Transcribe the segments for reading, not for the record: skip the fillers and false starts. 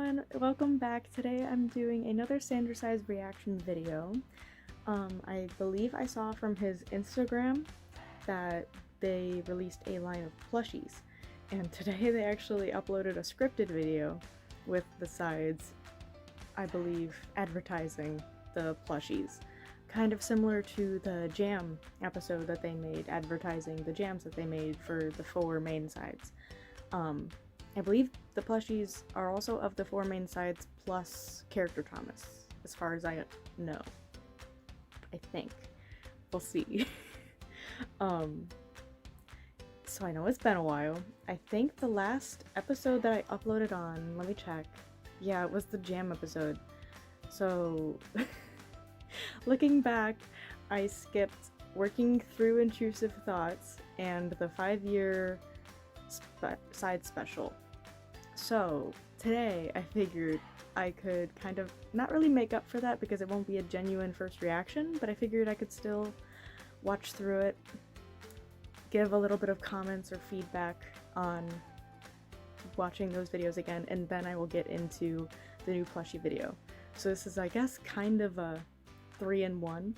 everyone, welcome back. Today I'm doing another standard-sized reaction video. I believe I saw from his Instagram that they released a line of plushies, and today they actually uploaded a scripted video with the sides, I believe, advertising the plushies. Kind of similar to the jam episode that they made, advertising the jams that they made for the 4 main sides. I believe the plushies are also of the 4 main sides plus character Thomas, as far as I know. I think. We'll see. So I know it's been a while. I think the last episode that I uploaded on, let me check. Yeah, it was the jam episode. So, looking back, I skipped working through Intrusive Thoughts and the 5-year side special. So today I figured I could kind of not really make up for that because it won't be a genuine first reaction, but I figured I could still watch through it, give a little bit of comments or feedback on watching those videos again, and then I will get into the new plushie video. So this is, I guess, kind of a 3-in-1.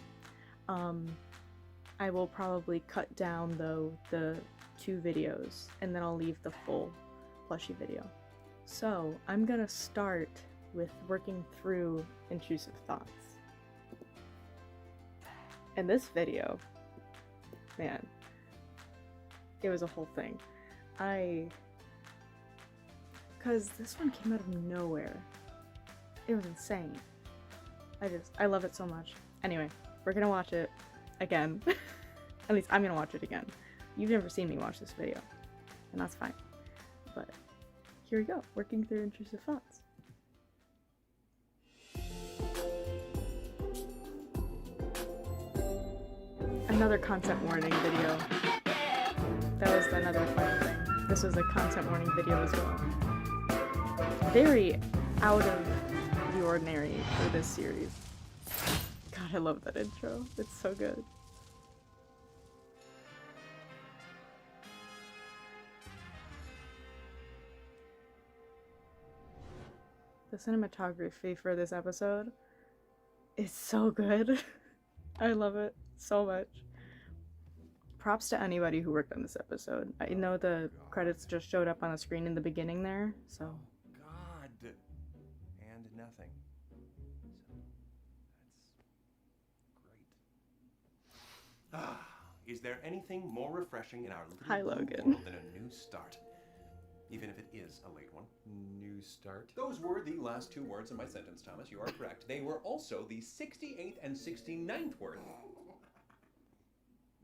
I will probably cut down though the 2 videos and then I'll leave the full plushie video. So I'm gonna start with working through Intrusive Thoughts. And this video, man, it was a whole thing. Cause this one came out of nowhere. It was insane. I love it so much. Anyway, we're gonna watch it again. At least I'm gonna watch it again. You've never seen me watch this video, and that's fine. But here we go, working through Intrusive Thoughts. Another content warning video. That was another fun thing. This was a content warning video as well. Very out of the ordinary for this series. God, I love that intro. It's so good. The cinematography for this episode is so good. I love it so much. Props to anybody who worked on this episode. I know the credits just showed up on the screen in the beginning there, so. God. And nothing. So, that's great. Is there anything more refreshing in our little world than a new start? Even if it is a late one. New start. Those were the last 2 words in my sentence, Thomas. You are correct. They were also the 68th and 69th word.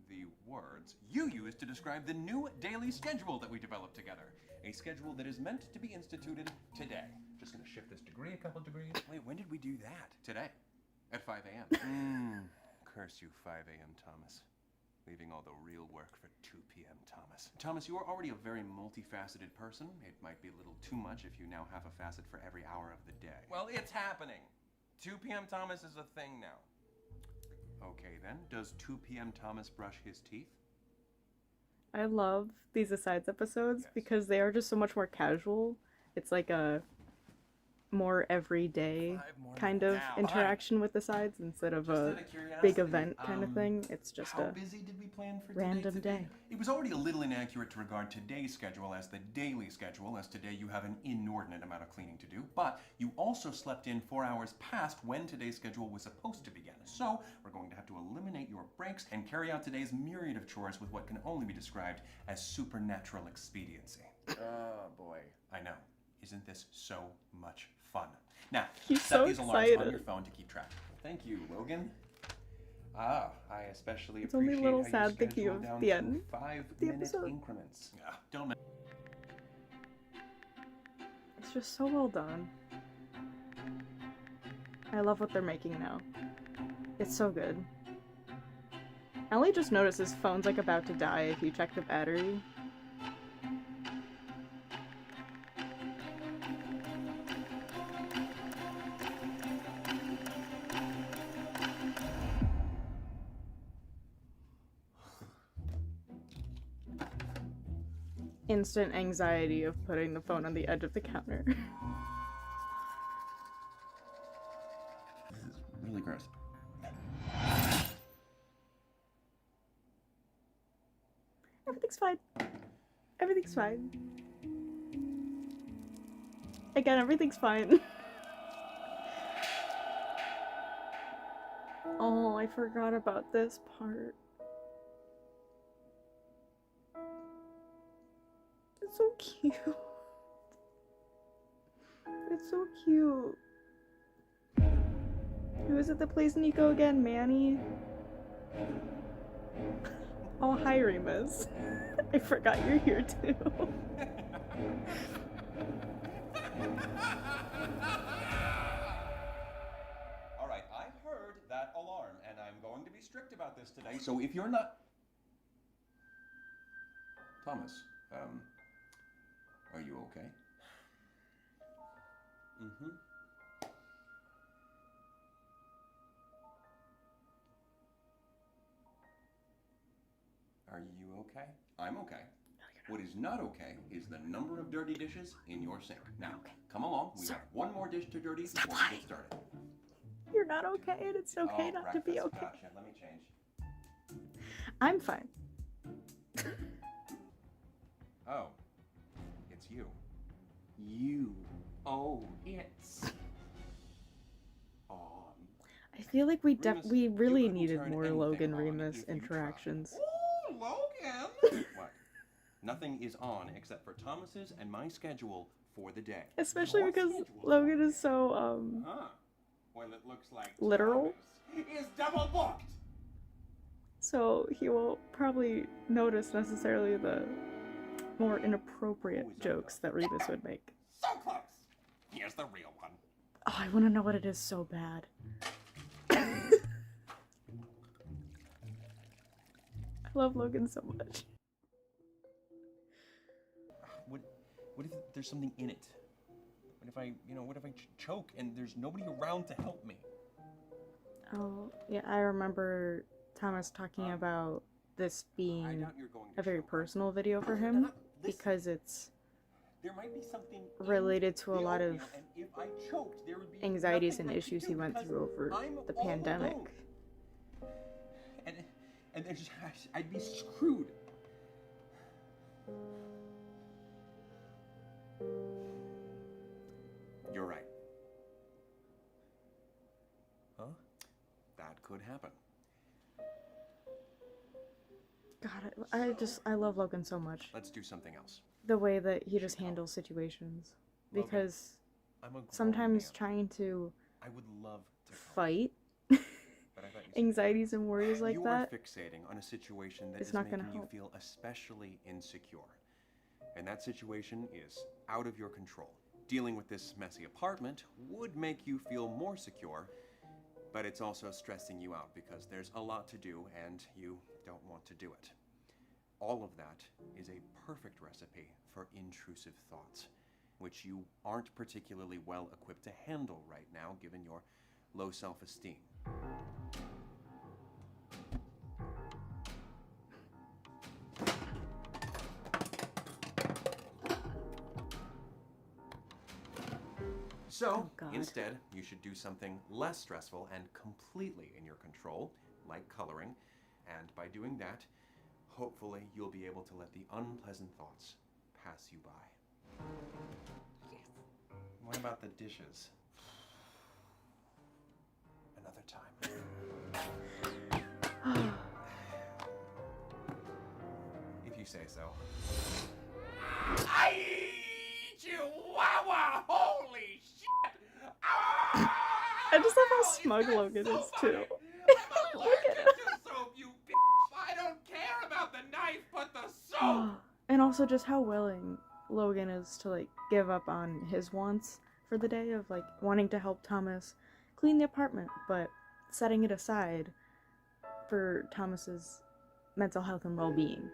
The words you used to describe the new daily schedule that we developed together. A schedule that is meant to be instituted today. Just gonna shift this degree a couple degrees. Wait, when did we do that? Today. At 5 a.m. Curse you, 5 a.m. Thomas. Leaving all the real work for 2 p.m. Thomas. Thomas, you are already a very multifaceted person. It might be a little too much if you now have a facet for every hour of the day. Well, it's happening. 2 p.m. Thomas is a thing now. Okay then, does 2 p.m. Thomas brush his teeth? I love these asides episodes because they are just so much more casual. It's like a more everyday kind of interaction with the sides instead of a big event kind of thing. It's just how a busy did we plan for random day. It was already a little inaccurate to regard today's schedule as the daily schedule, as today you have an inordinate amount of cleaning to do, but you also slept in 4 hours past when today's schedule was supposed to begin. So we're going to have to eliminate your breaks and carry out today's myriad of chores with what can only be described as supernatural expediency. Oh boy. I know. Isn't this so much fun? Now, He's set so these alarms excited on your phone to keep track. Thank you, Logan. I especially It's only a appreciate little how you sad thinking schedule of down the to end. 5-minute episode. increments. Don't. It's just so well done. I love what they're making now. It's so good. I only just noticed his phone's like about to die if you check the battery. instant anxiety of putting the phone on the edge of the counter. Everything's fine. Everything's fine. Again, everything's fine. Oh, I forgot about this part. It's so cute. It's so cute. Who is it that plays Nico again? Manny? Oh, hi, Remus. I forgot you're here too. All right, I heard that alarm, and I'm going to be strict about this today. So if you're not... Thomas, are you okay? Mm-hmm. Are you okay? I'm okay. What is not okay is the number of dirty dishes in your sink. Now, come along. We have one more dish to dirty before we get started. You're not okay, and it's okay not to be okay. Gotcha. Let me change. I'm fine. Oh, it's you. You. Oh, it's... I feel like we Remus, we really you couldn't needed turn more anything Logan on Remus if you interactions. tried. Ooh, Logan! What? Nothing is on except for Thomas's and my schedule for the day. Especially Your because schedule. Logan is so Huh? Well, it looks like literal. Thomas is double booked. So he will probably notice necessarily the more inappropriate jokes that Remus would make. So close. Here's the real one. Oh, I want to know what it is so bad. I love Logan so much. What if there's something in it? What if I choke and there's nobody around to help me? Oh, yeah, I remember Thomas talking about this being a very personal video for him because it's There might be something related to a lot of and if I choked, there would be anxieties nothing and I could issues do he went because through over I'm the all pandemic. alone. And there's, I'd be screwed. You're right. Huh? That could happen. God, I love Logan so much. Let's do something else. The way that he just handles situations. Logan, Because I'm a grown sometimes man. try to I would love to help, fight but I thought you said anxieties and worries like you that. are fixating on a situation that It's is not making gonna you help. feel especially insecure. And that situation is out of your control. Dealing with this messy apartment would make you feel more secure, but it's also stressing you out because there's a lot to do and you don't want to do it. All of that is a perfect recipe for intrusive thoughts, which you aren't particularly well equipped to handle right now given your low self-esteem. So, God. instead, you should do something less stressful and completely in your control, like coloring, and by doing that, hopefully you'll be able to let the unpleasant thoughts pass you by. Yes. What about the dishes? Another time. If you say so. I Chihuahua! Holy shit! I just love how smug Logan is too. Look at him. Soap, you bitch! I don't care about the knife, but the soap! And also just how willing Logan is to like give up on his wants for the day of like wanting to help Thomas clean the apartment, but setting it aside for Thomas's mental health and well-being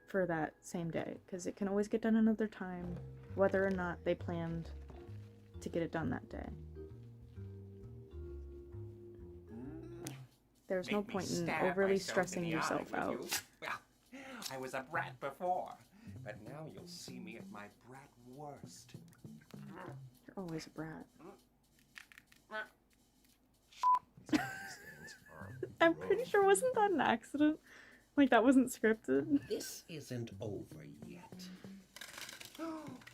for that same day, because it can always get done another time, whether or not they planned to get it done that day. There's no point in overly stressing yourself out. Well, I was a brat before, but now you'll see me at my brat worst. You're always a brat. I'm pretty sure, wasn't that an accident? Like that wasn't scripted. This isn't over yet.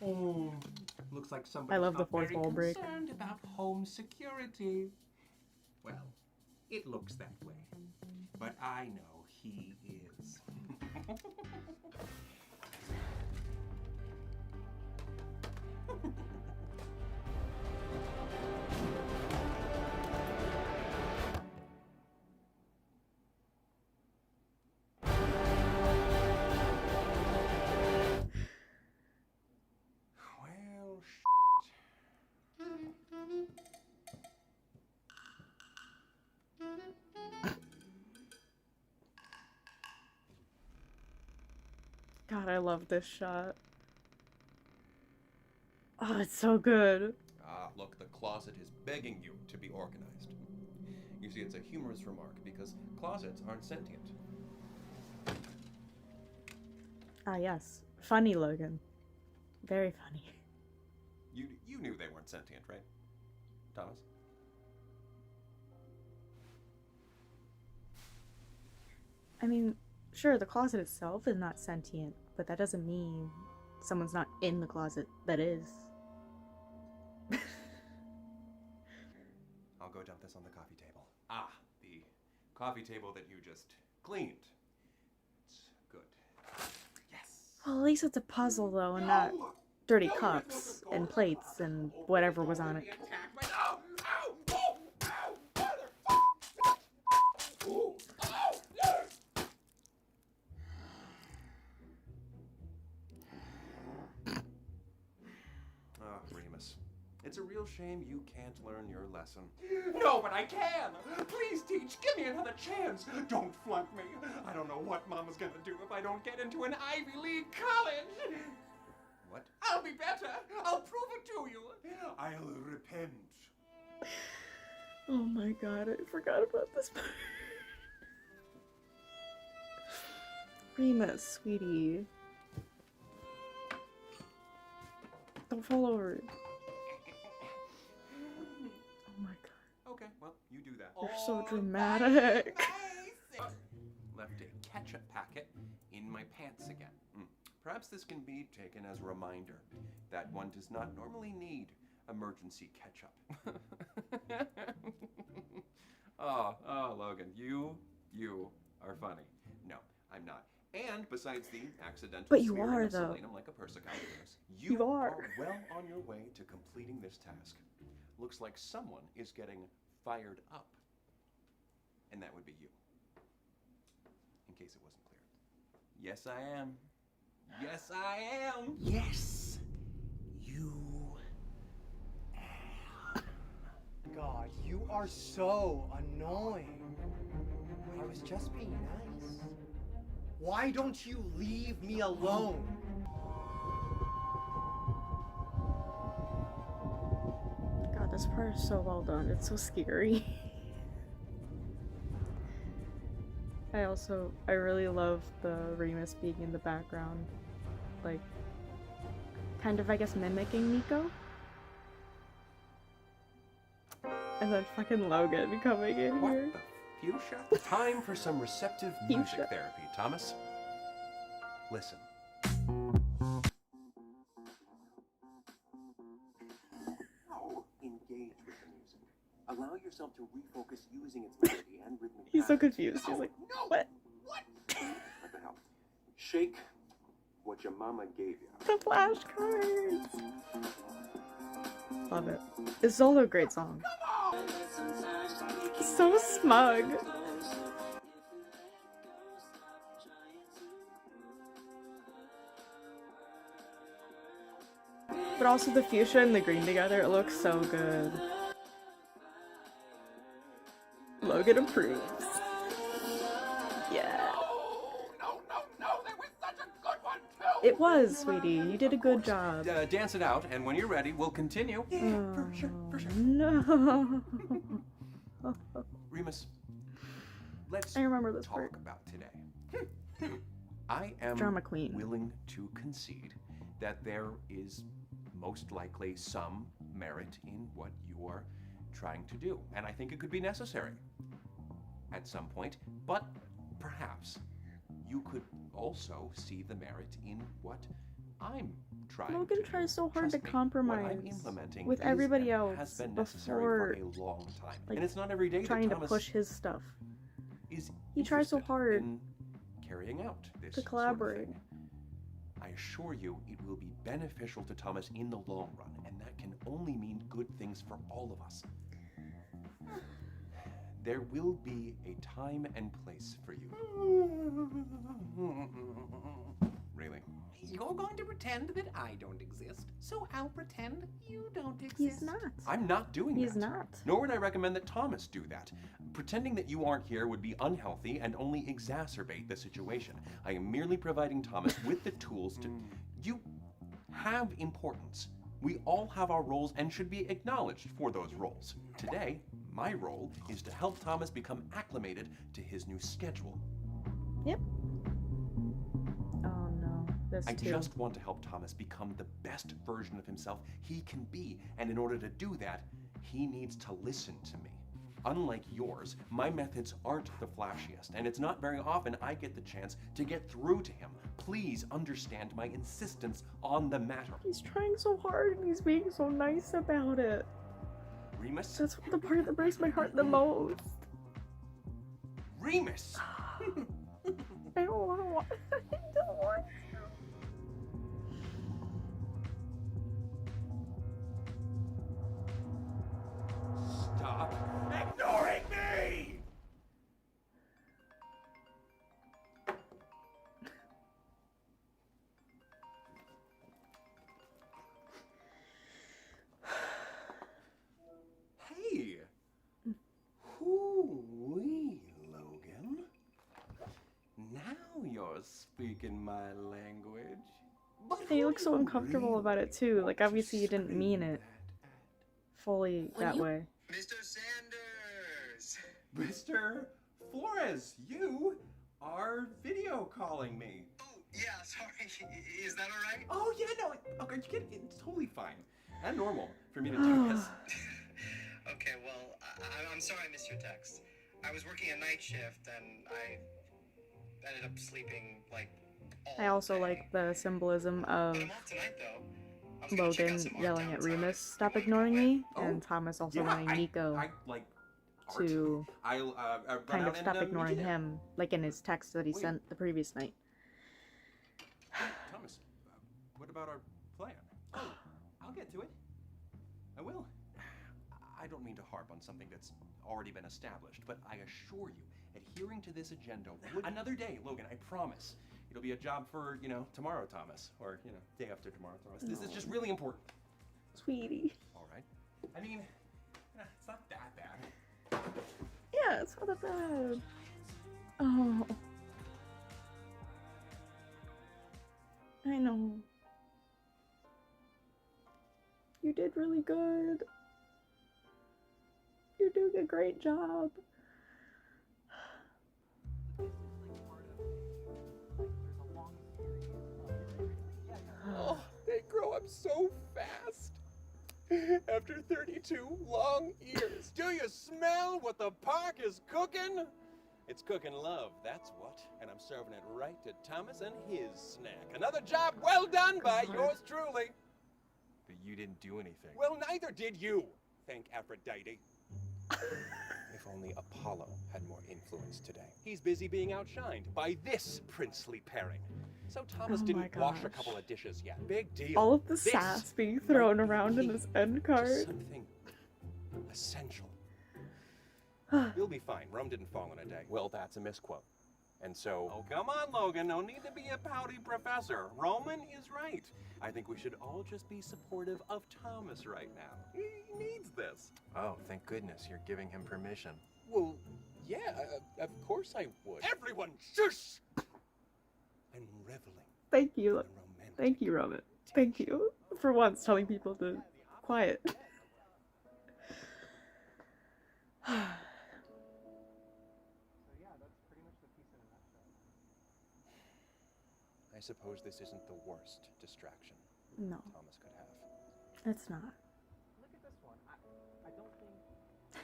Oh, looks like somebody's I love the not fourth very wall break. concerned about home security. Well, it looks that way. But I know he is. Well, God, I love this shot. Oh, it's so good. Ah, look, the closet is begging you to be organized. You see, it's a humorous remark because closets aren't sentient. Ah, yes. Funny, Logan. Very funny. You knew they weren't sentient, right, Thomas? I mean, sure, the closet itself is not sentient, but that doesn't mean someone's not in the closet that is. I'll go dump this on the coffee table. Ah, the coffee table that you just cleaned. It's good. Yes. Well, at least it's a puzzle, though, and not dirty cups and plates and whatever was on it. Ah, Remus. It's a real shame you can't learn your lesson. No, but I can! Please teach! Give me another chance! Don't flunk me! I don't know what Mama's gonna do if I don't get into an Ivy League college! What? I'll be better! I'll prove it to you! I'll repent. Oh my god, I forgot about this part. Remus, sweetie. Don't fall over. Oh my god. Okay, well, you do that. You're so dramatic. Left a ketchup packet in my pants again. Perhaps this can be taken as a reminder that one does not normally need emergency ketchup. oh, Logan, you are funny. No, I'm not. And besides the accidental But you smearing are, of though. selenium like a persicatus, You are. well on your way to completing this task. Looks like someone is getting fired up. And that would be you. In case it wasn't clear. Yes, I am. Yes, I am. Yes, you God, you are so annoying. I was just being nice. Why don't you leave me alone? God, this part is so well done. It's so scary. I really love the Remus being in the background. Like, kind of, I guess, mimicking Nico. And then fucking Logan coming in What here. the fuchsia? Time for some receptive music Fuchsia. therapy, Thomas. Listen. Now engage with the music. Allow yourself to refocus using its melody and rhythmic He's so patterns. confused. He's like, No! what? What the hell? Shake what your mama gave you. The flashcards! Love it. It's also a great song. He's so smug. But also the fuchsia and the green together, it looks so good. Logan approves. Yeah. No, that was such a good one, too! It was, sweetie. You did a good job. Dance it out, and when you're ready, we'll continue. Oh, For sure. no. Remus, let's I remember this talk part. about today. I am Drama queen. willing to concede that there is most likely some merit in what you are trying to do, and I think it could be necessary at some point, but perhaps you could also see the merit in what I'm trying Logan to do. tries so hard Trust to me, compromise what I'm implementing with is everybody and else has been necessary before, for a long time. like, And it's not every day trying that to Thomas push his stuff. is He tries so interested hard in carrying out this to collaborate. sort of thing. I assure you, it will be beneficial to Thomas in the long run, and that can only mean good things for all of us. There will be a time and place for you. Really? You're going to pretend that I don't exist, so I'll pretend you don't exist. He's not. I'm not doing He's that. not. Nor would I recommend that Thomas do that. Pretending that you aren't here would be unhealthy and only exacerbate the situation. I am merely providing Thomas with the tools to... You have importance. We all have our roles and should be acknowledged for those roles. Today, my role is to help Thomas become acclimated to his new schedule. Yep. Oh no, this I too. just want to help Thomas become the best version of himself he can be, and in order to do that, he needs to listen to me. Unlike yours, my methods aren't the flashiest, and it's not very often I get the chance to get through to him. Please understand my insistence on the matter. He's trying so hard and he's being so nice about it. Remus? That's the part that breaks my heart the most. Remus! I don't want to. I don't want to. Stop ignoring me! Hey! Hoo-wee, Logan. Now you're speaking my language. But He who looks do so you uncomfortable really about it too. Like, want to obviously you didn't scream mean it that fully that way. Mr. Sanders! Mr. Flores, you are video calling me. Oh, yeah, sorry. Is that all right? Oh, yeah, no, okay, it's totally fine and normal for me to do this. Okay, well, I'm sorry I missed your text. I was working a night shift and I ended up sleeping, like, all I also day. like the symbolism of But I'm off tonight, though. I was gonna check out Logan some art yelling at downtown. Remus, "Stop You wanna ignoring go with? me," Oh, and Thomas also Yeah, wanting Nico I like art. to I'll run kind out of stop and, ignoring meet you there. him, like in his text that he Wait. sent the previous night. Thomas, what about our plan? Oh, I'll get to it. I will. I don't mean to harp on something that's already been established, but I assure you, adhering to this agenda would... Another day, Logan, I promise. It'll be a job for, tomorrow, Thomas. Or, day after tomorrow, Thomas. This is just really important. Sweetie. All right. I mean, it's not that bad. Yeah, it's not that bad. Oh. I know. You did really good. You're doing a great job. Oh, they grow up so fast. After 32 long years. Do you smell what the park is cooking? It's cooking love, that's what. And I'm serving it right to Thomas and his snack. Another job well done by yours truly. But you didn't do anything. Well, neither did you. Thank Aphrodite. If only Apollo had more influence today. He's busy being outshined by this princely pairing. So Thomas Oh my didn't wash a gosh. couple of dishes yet. Big deal. All of the This sass being thrown might be around in key this end to card. something essential. You'll be fine. Rome didn't fall in a day. Well, that's a misquote. And so... Oh, come on, Logan. No need to be a pouty professor. Roman is right. I think we should all just be supportive of Thomas right now. He needs this. Oh, thank goodness you're giving him permission. Well, yeah, of course I would. Everyone, shush! I'm reveling Thank in you. the romantic. Thank you, Roman. Thank you for once telling people to quiet. I suppose this isn't the worst distraction No, Thomas could have. it's not. Look at this one. I don't think.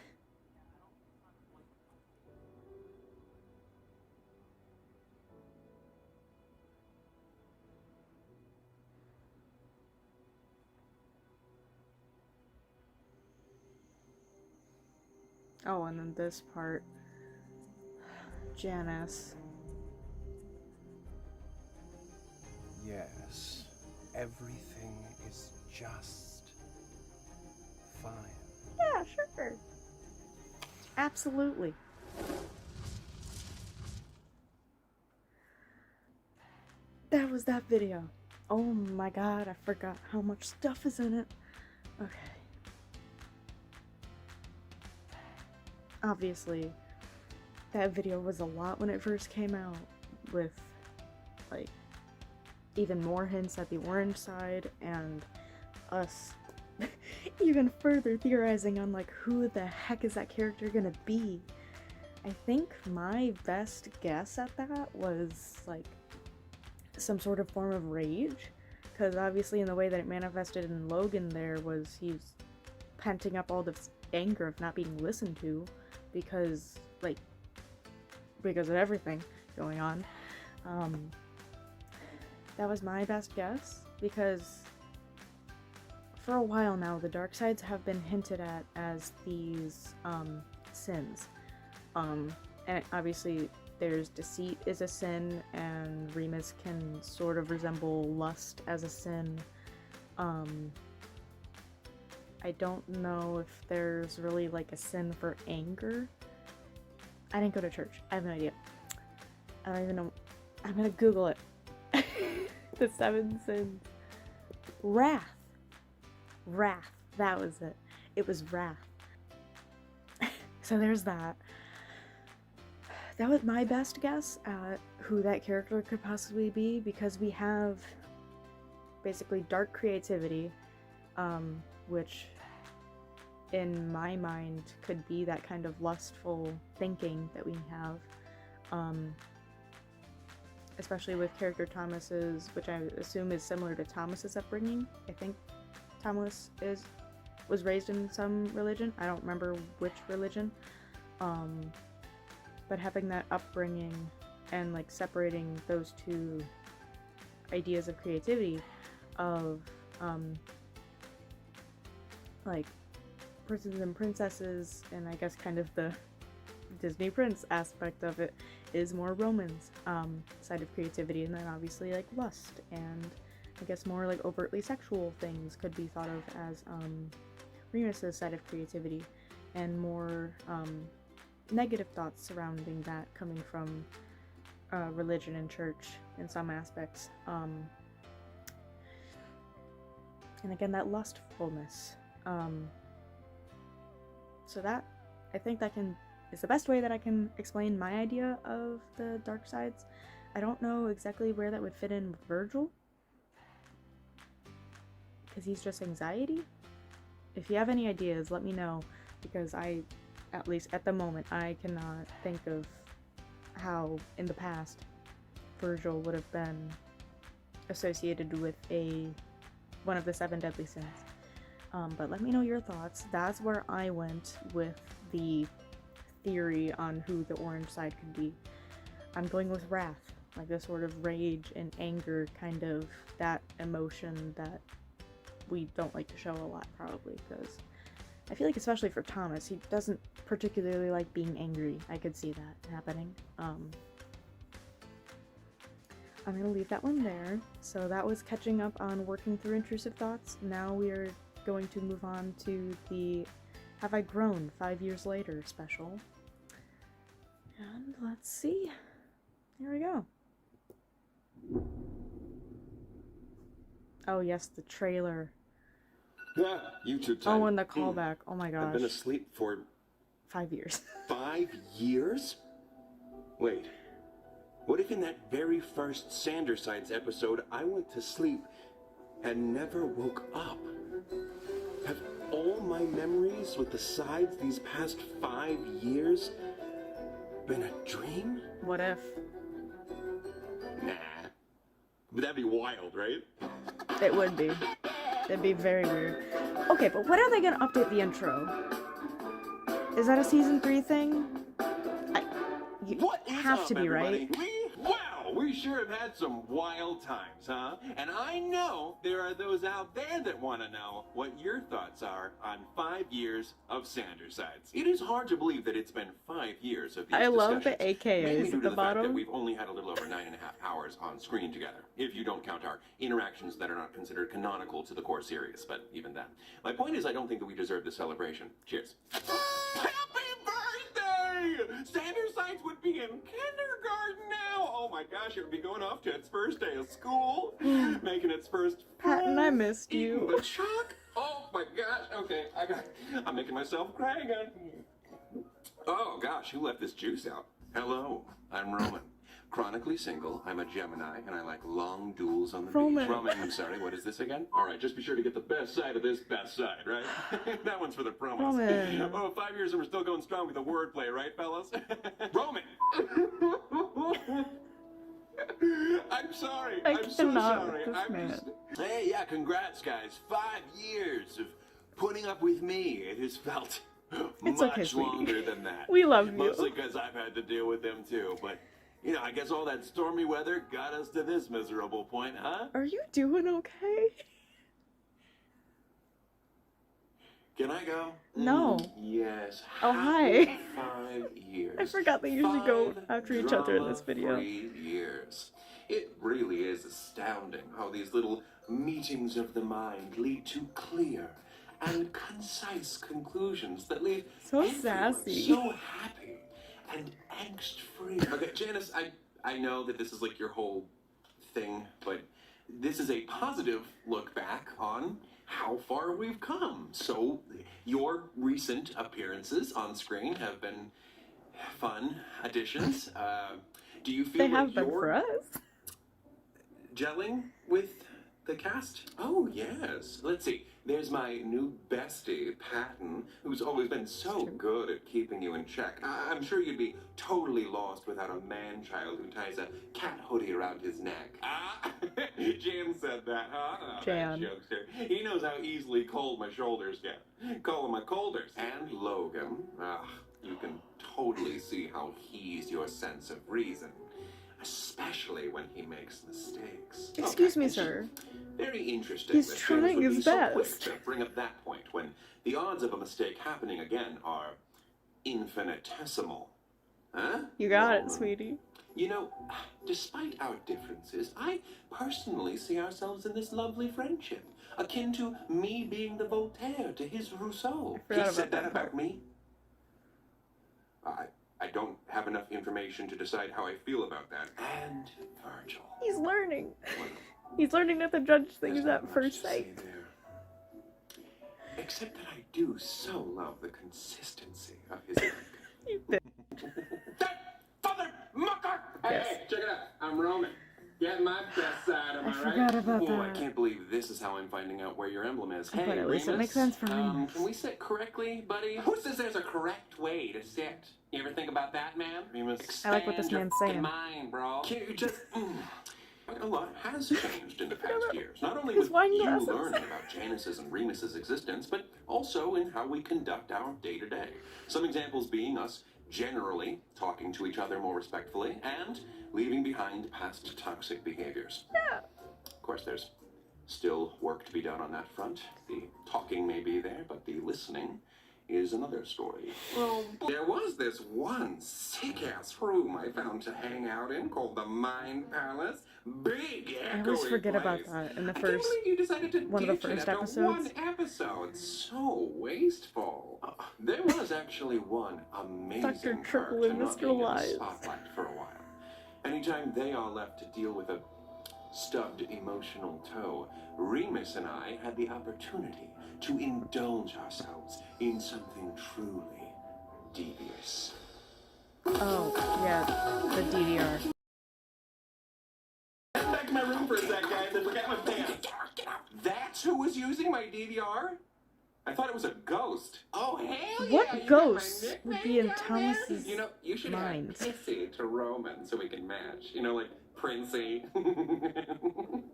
Oh, and then this part. Janice. Yes, everything is just fine. Yeah, sure. Absolutely. That was that video. Oh my god, I forgot how much stuff is in it. Okay. Obviously, that video was a lot when it first came out, with, like, even more hints at the orange side, and us even further theorizing on, like, who the heck is that character gonna be. I think my best guess at that was, like, some sort of form of rage, because obviously in the way that it manifested in Logan there was he's penting up all this anger of not being listened to because of everything going on. That was my best guess, because for a while now the dark sides have been hinted at as these sins, and obviously there's deceit is a sin, and Remus can sort of resemble lust as a sin. I don't know if there's really like a sin for anger. I didn't go to church. I have no idea. I don't even know. I'm gonna Google it. The 7 sins. Wrath. Wrath. That was it. It was wrath. So there's that. That was my best guess at who that character could possibly be, because we have basically dark creativity, which in my mind could be that kind of lustful thinking that we have, especially with character Thomas's, which I assume is similar to Thomas's upbringing. I think Thomas was raised in some religion. I don't remember which religion, but having that upbringing and like separating those two ideas of creativity of like princes and princesses, and I guess kind of the Disney prince aspect of it is more Roman's side of creativity, and then obviously like lust and I guess more like overtly sexual things could be thought of as Remus's side of creativity, and more negative thoughts surrounding that coming from religion and church in some aspects, and again that lustfulness. So that, I think that is the best way that I can explain my idea of the dark sides. I don't know exactly where that would fit in with Virgil, because he's just anxiety. If you have any ideas, let me know, because at least at the moment, I cannot think of how in the past Virgil would have been associated with one of the 7 deadly sins. But let me know your thoughts. That's where I went with the theory on who the orange side could be. I'm going with wrath, like this sort of rage and anger, kind of that emotion that we don't like to show a lot, probably, because I feel like especially for Thomas, he doesn't particularly like being angry. I could see that happening. I'm gonna leave that one there. So that was catching up on working through intrusive thoughts. Now we are going to move on to the Have I Grown 5 Years Later special. And let's see. Here we go. Oh yes, the trailer. Yeah, YouTube time. Oh, and the callback. Oh my gosh. I've been asleep for 5 years. 5 years? Wait, what if in that very first Sandersides episode I went to sleep and never woke up? Have all my memories with the sides these past 5 years been a dream? What if? Nah. But that'd be wild, right? It would be. It'd be very weird. Okay, but when are they gonna update the intro? Is that a season 3 thing? You What is have up, to be, everybody? right? Wow! Well, we sure have had some wild times, huh? And I know there are those out there that want to know what your thoughts are on 5 years of Sandersides. It is hard to believe that it's been 5 years of these I love the discussions, AKAs mainly at due the to the fact that bottom. we've only had a little over 9.5 hours on screen together, if you don't count our interactions that are not considered canonical to the core series, but even then. My point is, I don't think that we deserve the celebration. Cheers. Happy birthday! Sandersides would be in kindergarten now! Oh my gosh, it would be going off to its first day of school, making its first Patton, I friends, missed eating you. the chalk. Oh my gosh, okay, I'm making myself cry again. Oh gosh, who left this juice out? Hello, I'm Roman. Chronically single, I'm a Gemini, and I like long duels on the Roman. beach. Roman, I'm sorry, what is this again? Alright, just be sure to get the best side of this best side, right? That one's for the promos. Roman. Oh, 5 years and we're still going strong with the wordplay, right, fellas? Roman! I'm sorry. I I'm so cannot sorry. with this man. Hey, yeah, congrats, guys. 5 years of putting up with me. It has felt It's much okay, sweetie. longer than that. We love you. Mostly because I've had to deal with them too. But, you know, I guess all that stormy weather got us to this miserable point, huh? Are you doing okay? Can I go? No. Yes. Oh, hi. Happy 5 years. I forgot they usually go 5 after each other in this video. drama-free years. It really is astounding how these little meetings of the mind lead to clear and concise conclusions that leave So everyone sassy. so happy and angst-free. Okay, Janice, I know that this is like your whole thing, but this is a positive look back on how far we've come. So your recent appearances on screen have been fun additions. Do you feel They have like been you're for us. gelling with the cast? Oh, yes. Let's see. There's my new bestie, Patton, who's always been so good at keeping you in check. I'm sure you'd be totally lost without a man-child who ties a cat hoodie around his neck. Ah, Jan said that, huh? Oh, Jan. that jokester. He knows how easily cold my shoulders get. Call him my colders. And Logan. You can totally see how he's your sense of reason. Especially when he makes mistakes. Excuse me, it's just sir. very interesting. He's that James trying would be his so quick best. to bring up that point when the odds of a mistake happening again are infinitesimal. Huh? You got it, Roman. sweetie. You know, despite our differences, I personally see ourselves in this lovely friendship, akin to me being the Voltaire to his Rousseau. I He forgot said about that that about part. me. I don't have enough information to decide how I feel about that. And Virgil. He's learning. Well, He's learning not to judge things there's not at much first to say sight. there. Except that I do so love the consistency of his work. You did. That father mucker! Hey, Yes. hey, check it out. I'm Roman. Get my best side, am I I right? forgot about Oh, I that. can't believe this is how I'm finding out where your emblem is. But Hey, at least it Remus, makes sense for Remus. Can we sit correctly, buddy? Who says there's a correct way to sit? You ever think about that, man? Remus, I like what this expand man's your saying. mind, bro. Can't you just... A lot has changed in the past years. Not only His with wine you glasses. learning about Janice's and Remus's existence, but also in how we conduct our day-to-day. Some examples being us generally talking to each other more respectfully and leaving behind past toxic behaviors. Yeah. Of course, there's still work to be done on that front. The talking may be there, but the listening is another story. Well, there was this one sick-ass room I found to hang out in called the Mind Palace. Big, I always echoey forget about place. that in the I first- can't believe you decided to one of the ditch it first after episodes. one episode. So wasteful. There was actually one amazing Dr. perk Triple to and not Mr. being in the Lies. spotlight for a while. Anytime they are left to deal with a stubbed emotional toe, Remus and I had the opportunity to indulge ourselves in something truly devious. Oh, yeah, the DDR. Back to my room for a sec, guys. I forgot my pants. That's who was using my DVR? I thought it was a ghost. Oh, hell yeah! What you got my ghost would nickname be in down there? Thomas's You know, you should mind? add Pissy to Roman so we can match. You know, like Princey.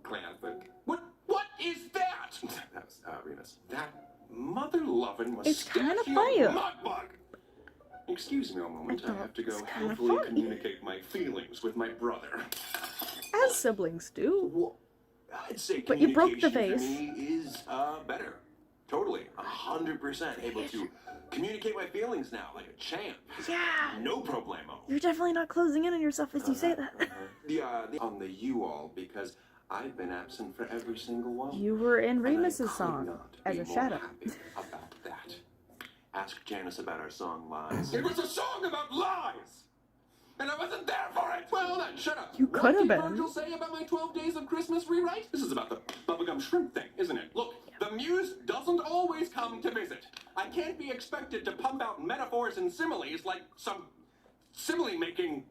Classic. What is that? That was Remus. That mother-loving It's kinda mustachioed fire. mudbug. Excuse me a moment. I have to go It's kinda healthily funny. communicate my feelings with my brother. has siblings too. Well, I'd say But you broke the communication for me is better. Totally, 100% able to communicate my feelings now like a champ. Yeah. No problemo. You're definitely not closing in on yourself as you say that. On the you-all, because I've been absent for every single one. You were in And I Remus's could song not as be a more shadow. happy about that. Ask Janice about our song Lies. It was a song about lies! And I wasn't there for it! Well, then, shut up. You could have What did been. Virgil say about my 12 Days of Christmas rewrite? This is about the bubblegum shrimp thing, isn't it? Look, the muse doesn't always come to visit. I can't be expected to pump out metaphors and similes like some simile-making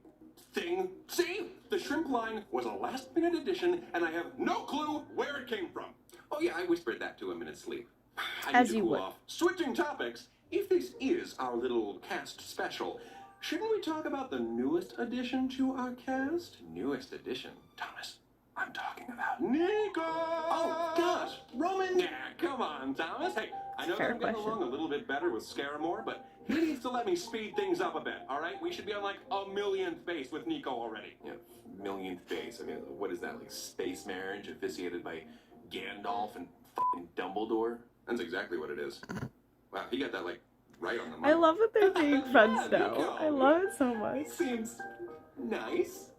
thing. See? The shrimp line was a last-minute addition, and I have no clue where it came from. Oh yeah, I whispered that to him in his sleep. I need As to you cool would. off. Switching topics, if this is our little cast special, shouldn't we talk about the newest addition to our cast? Newest addition? Thomas, I'm talking about Nico! Oh, gosh, Roman! Yeah, come on, Thomas. Hey, I know Fair that I'm getting question. along a little bit better with Scaramore, but he needs to let me speed things up a bit, all right? We should be on, like, a millionth base with Nico already. Yeah, millionth base. I mean, what is that, like, space marriage officiated by Gandalf and f***ing Dumbledore? That's exactly what it is. Wow, he got that, like, right on the money. I love that they're being friends Yeah, now. Nico. I love it so much. He seems nice.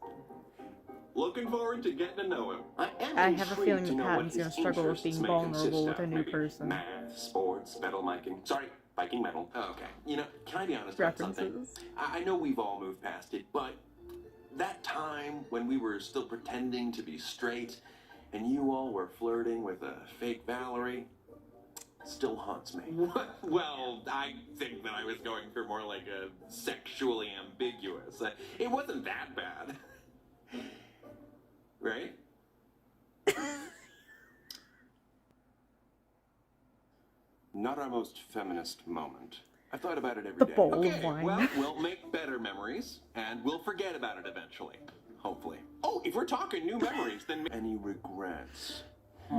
Looking forward to getting to know him. I have a feeling that Patton's gonna struggle with being vulnerable with a new person. Math, sports, metal miking. Sorry, Viking metal. Oh, okay. You know, can I be honest about something? References. I know we've all moved past it, but that time when we were still pretending to be straight and you all were flirting with a fake Valerie still haunts me. Well, I think that I was going for more like a sexually ambiguous. It wasn't that bad. Right? Not our most feminist moment. I thought about it every The day. bowl of Okay, wine. well, we'll make better memories, and we'll forget about it eventually. Hopefully. Oh, if we're talking new memories, then any regrets? Do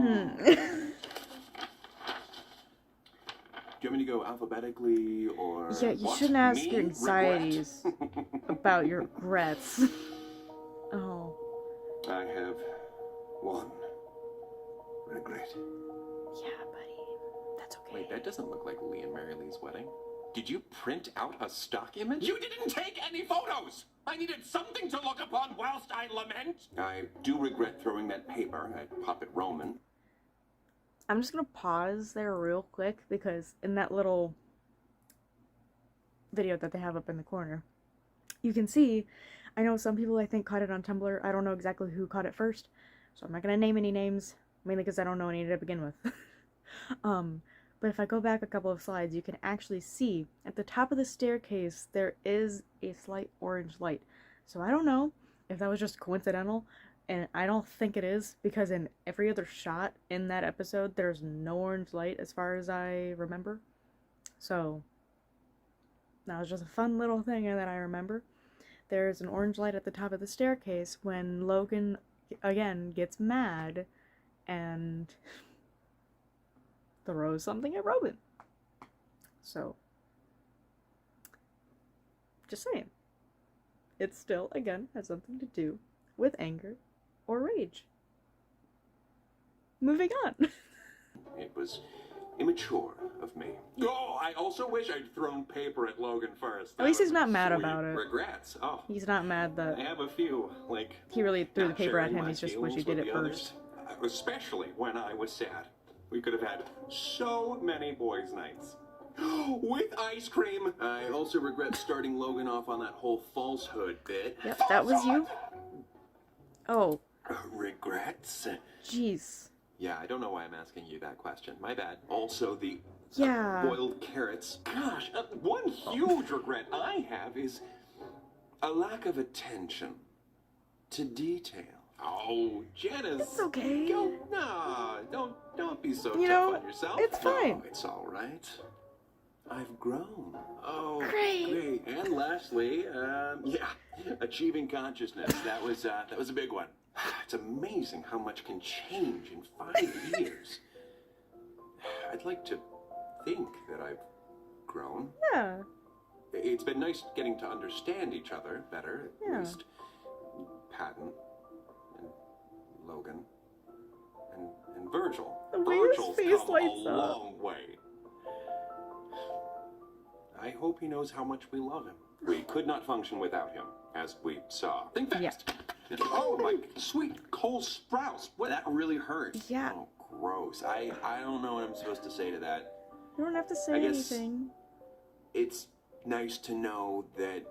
you want me to go alphabetically or Yeah, you what? shouldn't ask Me? your Regret? anxieties about your regrets. Oh. I have one regret. Yeah, buddy. That's okay. Wait, that doesn't look like Lee and Mary Lee's wedding. Did you print out a stock image? You didn't take any photos! I needed something to look upon whilst I lament. I do regret throwing that paper at Puppet Roman. I'm just gonna pause there real quick because in that little video that they have up in the corner, you can see, I know some people I think caught it on Tumblr. I don't know exactly who caught it first, so I'm not gonna name any names, mainly because I don't know any to begin with. But if I go back a couple of slides, you can actually see at the top of the staircase there is a slight orange light. So I don't know if that was just coincidental, and I don't think it is, because in every other shot in that episode there's no orange light as far as I remember. So that was just a fun little thing that I remember. There's an orange light at the top of the staircase when Logan again gets mad and throws something at Roman. So, just saying. It still, again, has something to do with anger or rage. Moving on. It was immature of me. Oh, I also wish I'd thrown paper at Logan first. At least That he's was not mad sweet. about it. Regrets. Oh, He's not mad I that have a few, like he really threw the not paper at sharing him. my He's just wish he feelings did with it the first. others, especially when I was sad. We could have had so many boys' nights. With ice cream. I also regret starting Logan off on that whole falsehood bit. Yep, that was you. Oh, Regrets? jeez. Yeah, I don't know why I'm asking you that question. My bad. Also, the Yeah. boiled carrots. Gosh, one huge regret I have is a lack of attention to detail. Oh, Janice. It's okay. Don't be so You tough know, on yourself. it's fine. No, it's all right. I've grown. Oh, Great. And lastly, achieving consciousness. That was a big one. It's amazing how much can change in 5 years. I'd like to think that I've grown. Yeah. It's been nice getting to understand each other better, Yeah. at least Patton and Virgil's face come a lights up. long way. I hope he knows how much we love him. We could not function without him, as we saw. Think fast. Yeah. Oh my sweet Cole Sprouse. What, that really hurt. Yeah. Oh, gross. I don't know what I'm supposed to say to that. You don't have to say I guess- anything. It's nice to know that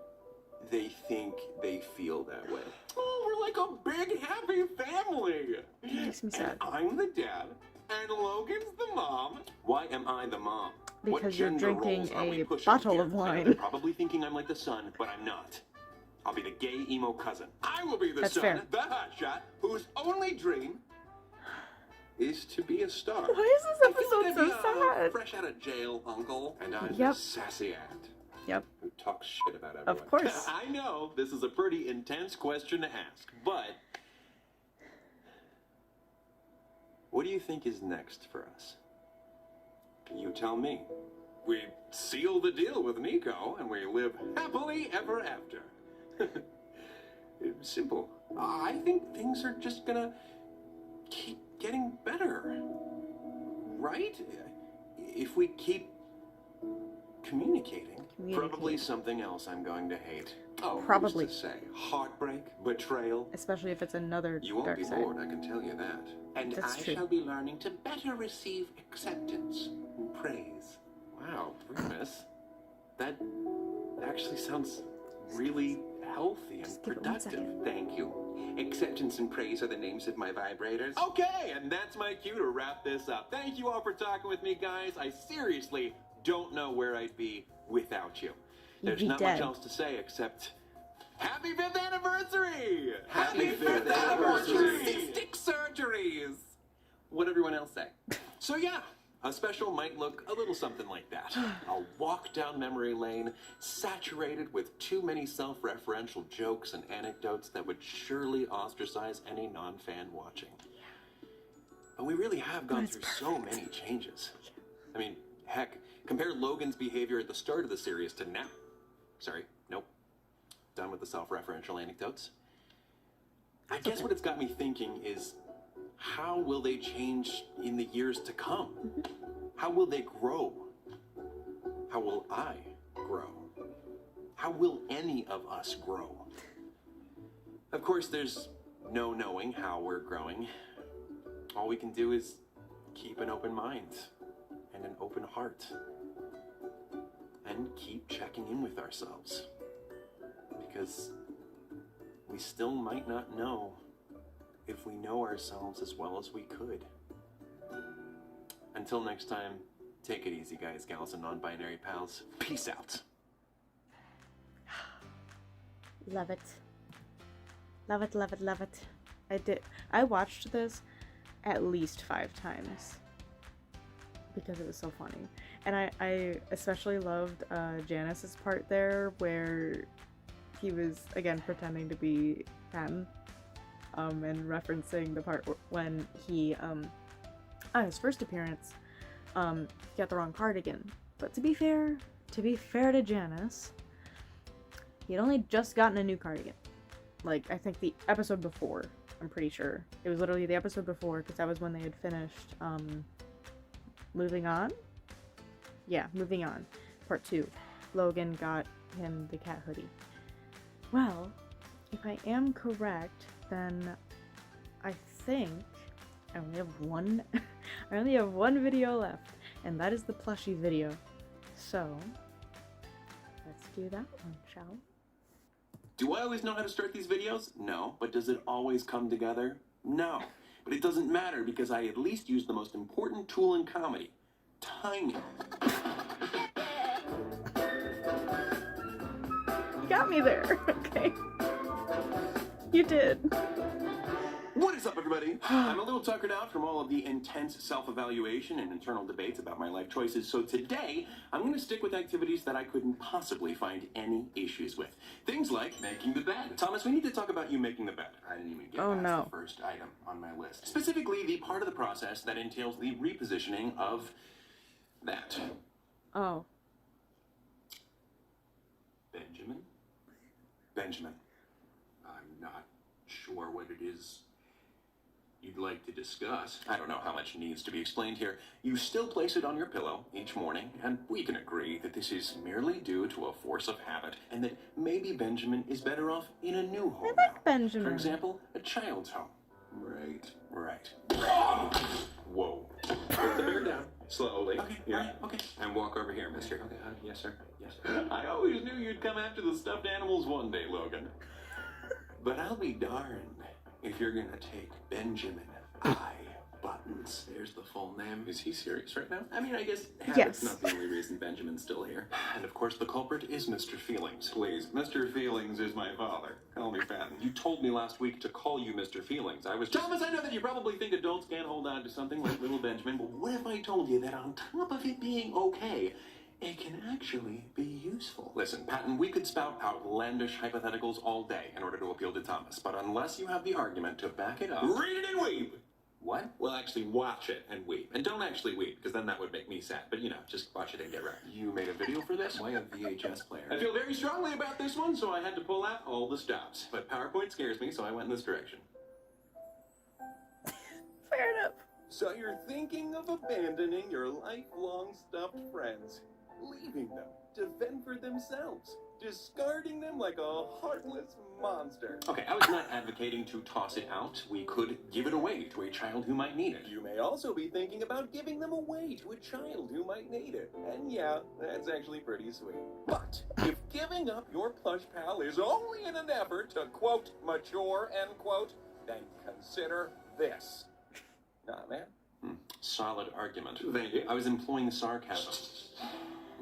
they think they feel that way. Oh, we're like a big happy family. It makes me sad. And I'm the dad, and Logan's the mom. Why am I the mom? What Because you're gender drinking roles are we a pushing bottle here? of I know wine. they're probably thinking I'm like the son, but I'm not. I'll be the gay emo cousin. I will be the That's son, fair. the hotshot, whose only dream is to be a star. Why is this I feel episode like so I'd be a sad? fresh out of jail uncle, and I'm Yep. the sassy aunt Yep. who talks shit about everyone. Of course. I know this is a pretty intense question to ask, but what do you think is next for us? You tell me. We seal the deal with Nico, and we live happily ever after. It's simple. I think things are just gonna keep getting better. Right? If we keep communicating. Probably something else I'm going to hate. Oh, Probably. who's to say? Heartbreak? Betrayal? Especially if it's another You won't dark be side. bored, I can tell you that. And That's I true. shall be learning to better receive acceptance and praise. Wow, Primus. That actually sounds really healthy and Just give it 1 productive. second. Thank you. Acceptance and praise are the names of my vibrators. Okay, and that's my cue to wrap this up. Thank you all for talking with me, guys. I seriously don't know where I'd be without you. You'd There's be not dead. much else to say except happy 5th anniversary! Happy 5th anniversary! 6 surgeries! What everyone else say? So yeah, a special might look a little something like that. A walk down memory lane saturated with too many self-referential jokes and anecdotes that would surely ostracize any non-fan watching. But we really have gone through so many changes. I mean, heck, compare Logan's behavior at the start of the series to now. Sorry, nope. Done with the self-referential anecdotes. I guess what it's got me thinking is, how will they change in the years to come? How will they grow? How will I grow? How will any of us grow? Of course, there's no knowing how we're growing. All we can do is keep an open mind and an open heart. And keep checking in with ourselves. Because we still might not know if we know ourselves as well as we could. Until next time, take it easy, guys, gals, and non-binary pals. Peace out. Love it. Love it, love it, love it. I watched this at least 5 times because it was so funny. And I especially loved Janice's part there where he was, again, pretending to be Ken. And referencing the part when he, on his first appearance, he got the wrong cardigan. But to be fair to Janice, he had only just gotten a new cardigan. Like, I think the episode before, I'm pretty sure. It was literally the episode before, because that was when they had finished, Moving On? Yeah, Moving On. Part 2. Logan got him the cat hoodie. Well, if I am correct, then I think I only have one I only have one video left, and that is the plushie video. So let's do that one, shall we? Do I always know how to start these videos? No. But does it always come together? No. But it doesn't matter because I at least use the most important tool in comedy. Timing. You got me there. Okay. You did. What is up, everybody? I'm a little tuckered out from all of the intense self-evaluation and internal debates about my life choices, so today I'm going to stick with activities that I couldn't possibly find any issues with. Things like making the bed. Thomas, we need to talk about you making the bed. I didn't even get past the first item on my list. Specifically, the part of the process that entails the repositioning of that. Oh. Benjamin? I'm not sure what it is you'd like to discuss. I don't know how much needs to be explained here. You still place it on your pillow each morning, and we can agree that this is merely due to a force of habit, and that maybe Benjamin is better off in a new home I like now. Benjamin. For example, a child's home. Right. Whoa. Put the bear down. Slowly. Okay, yeah. Okay. And walk over here, mister. Okay, yes, sir. Yes. I always knew you'd come after the stuffed animals one day, Logan. But I'll be darned if you're gonna take Benjamin Buttons. There's the full name. Is he serious right now? I mean, I guess habit's not the only reason Benjamin's still here. And of course, the culprit is Mr. Feelings. Please, Mr. Feelings is my father. Call me Patton. You told me last week to call you Mr. Feelings. Thomas, I know that you probably think adults can't hold on to something like little Benjamin, but what if I told you that on top of it being okay, it can actually be useful? Listen, Patton, we could spout outlandish hypotheticals all day in order to appeal to Thomas, but unless you have the argument to back it up... Read it and weep! What? Well, actually, watch it and weep. And don't actually weep, because then that would make me sad. But, you know, just watch it and get right. You made a video for this? Why a VHS player? I feel very strongly about this one, so I had to pull out all the stops. But PowerPoint scares me, so I went in this direction. Fair enough. So you're thinking of abandoning your lifelong stuffed friends, leaving them to fend for themselves, discarding them like a heartless monster. Okay, I was not advocating to toss it out. We could give it away to a child who might need it. You may also be thinking about giving them away to a child who might need it. And yeah, that's actually pretty sweet. But if giving up your plush pal is only in an effort to, quote, mature, end quote, then consider this. Nah, man. Solid argument. Thank you. I was employing sarcasm.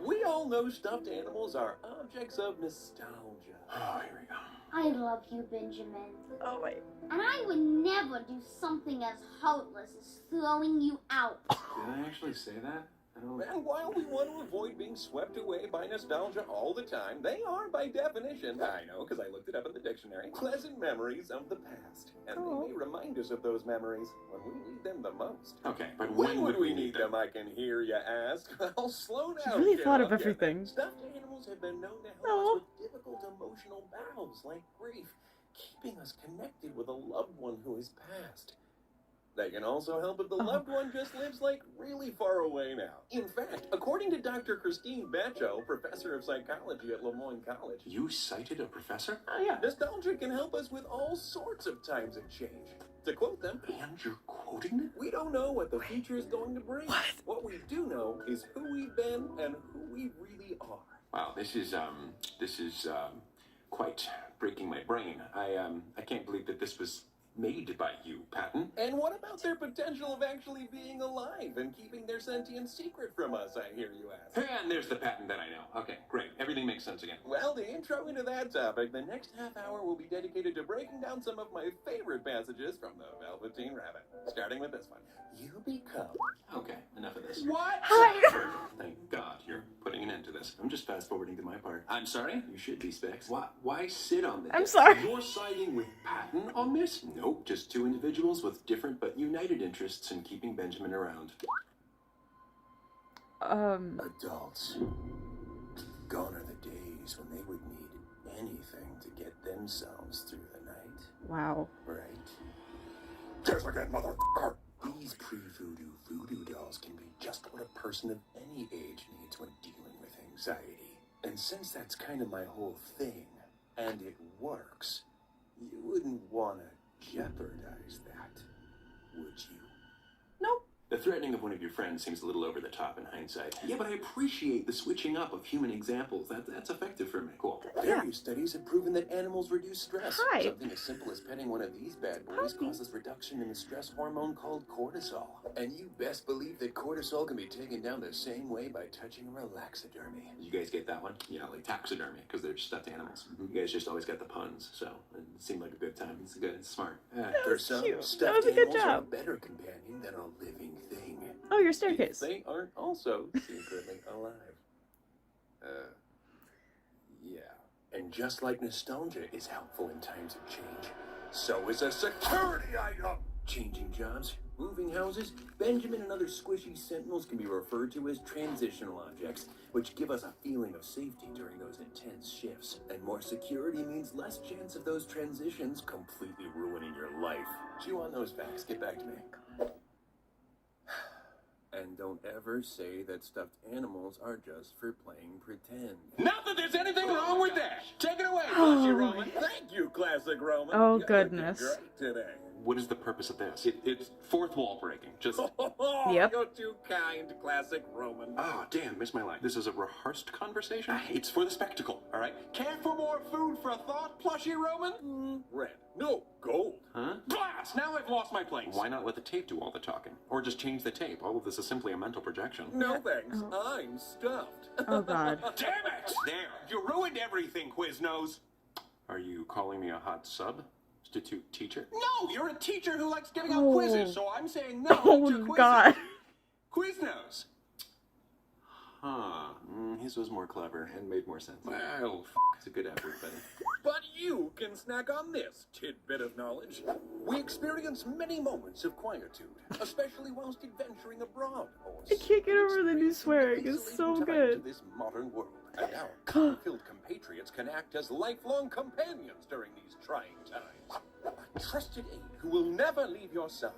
We all know stuffed animals are objects of nostalgia. Oh, here we go. I love you, Benjamin. Oh wait. And I would never do something as heartless as throwing you out. Did I actually say that? And while we want to avoid being swept away by nostalgia all the time, they are, by definition, I know because I looked it up in the dictionary, pleasant memories of the past. And they may remind us of those memories when we need them the most. Okay, but when would we need them, I can hear you ask. Well, slow down. He really kid, thought of I'll get everything. there. Stuffed animals have been known to help us with difficult emotional battles like grief, keeping us connected with a loved one who has passed. They can also help if the loved one just lives, like, really far away now. In fact, according to Dr. Christine Bacho, professor of psychology at Lemoyne College... You cited a professor? Oh, yeah. Nostalgia can help us with all sorts of times of change. To quote them... And you're quoting it? We don't know what the future is going to bring. What we do know is who we've been and who we really are. Wow, this is quite breaking my brain. I can't believe that this was... made by you, Patton. And what about their potential of actually being alive and keeping their sentient secret from us, I hear you ask? And there's the Patton that I know. Okay, great. Everything makes sense again. Well, to intro into that topic, the next half hour will be dedicated to breaking down some of my favorite passages from the Velveteen Rabbit. Starting with this one. You become... Okay, enough of this. What? Hi! Thank God you're putting an end to this. I'm just fast-forwarding to my part. I'm sorry? You should be, Specs. Why sit on this? I'm sorry. You're siding with Patton on this? Nope, just two individuals with different but united interests in keeping Benjamin around. Adults. Gone are the days when they would need anything to get themselves through the night. Wow. Right. Guess again, motherfucker! These pre-voodoo dolls can be just what a person of any age needs when dealing with anxiety. And since that's kind of my whole thing, and it works, you wouldn't want to jeopardize that, would you? Nope. The threatening of one of your friends seems a little over the top in hindsight. Yeah, but I appreciate the switching up of human examples. That's effective for me. Cool. Various studies have proven that animals reduce stress. Hi. Something as simple as petting one of these bad boys causes reduction in the stress hormone called cortisol. And you best believe that cortisol can be taken down the same way by touching relaxodermy. You guys get that one? Yeah, like taxidermy, because they're stuffed animals. You guys just always got the puns, so it seemed like a good time. It's good, it's smart. For some, stuffed animals are a better companion than a living thing. Oh, your staircase. If they aren't also secretly alive. Yeah. And just like nostalgia is helpful in times of change, so is a security item. Changing jobs, moving houses, Benjamin and other squishy sentinels can be referred to as transitional objects, which give us a feeling of safety during those intense shifts. And more security means less chance of those transitions completely ruining your life. Chew on those facts. Get back to me. And don't ever say that stuffed animals are just for playing pretend. Not that there's anything wrong with that. Take it away, Oh. Plushy Roman. Thank you, Classic Roman. Oh, You looking goodness. great today. What is the purpose of this? It's fourth wall breaking. Just. Yep. You're too kind, Classic Roman. Oh, damn, missed my line. This is a rehearsed conversation? It's for the spectacle, all right? Care for more food for thought, Plushy Roman? Red. No, gold. Huh? Blast! Now I've lost my place. Why not let the tape do all the talking? Or just change the tape? All of this is simply a mental projection. No thanks. I'm stuffed. Oh god. Damn it! There! You ruined everything, Quiznos! Are you calling me a hot substitute teacher? No! You're a teacher who likes giving out quizzes, so I'm saying no to Oh quizzes. god. Quiznos! Huh. His was more clever and made more sense. Well, it's a good effort, buddy. But you can snack on this tidbit of knowledge. We experience many moments of quietude, especially whilst adventuring abroad. I can't get over the new swearing. It's so good. To this modern world, and our filled compatriots can act as lifelong companions during these trying times. A trusted aide who will never leave your side,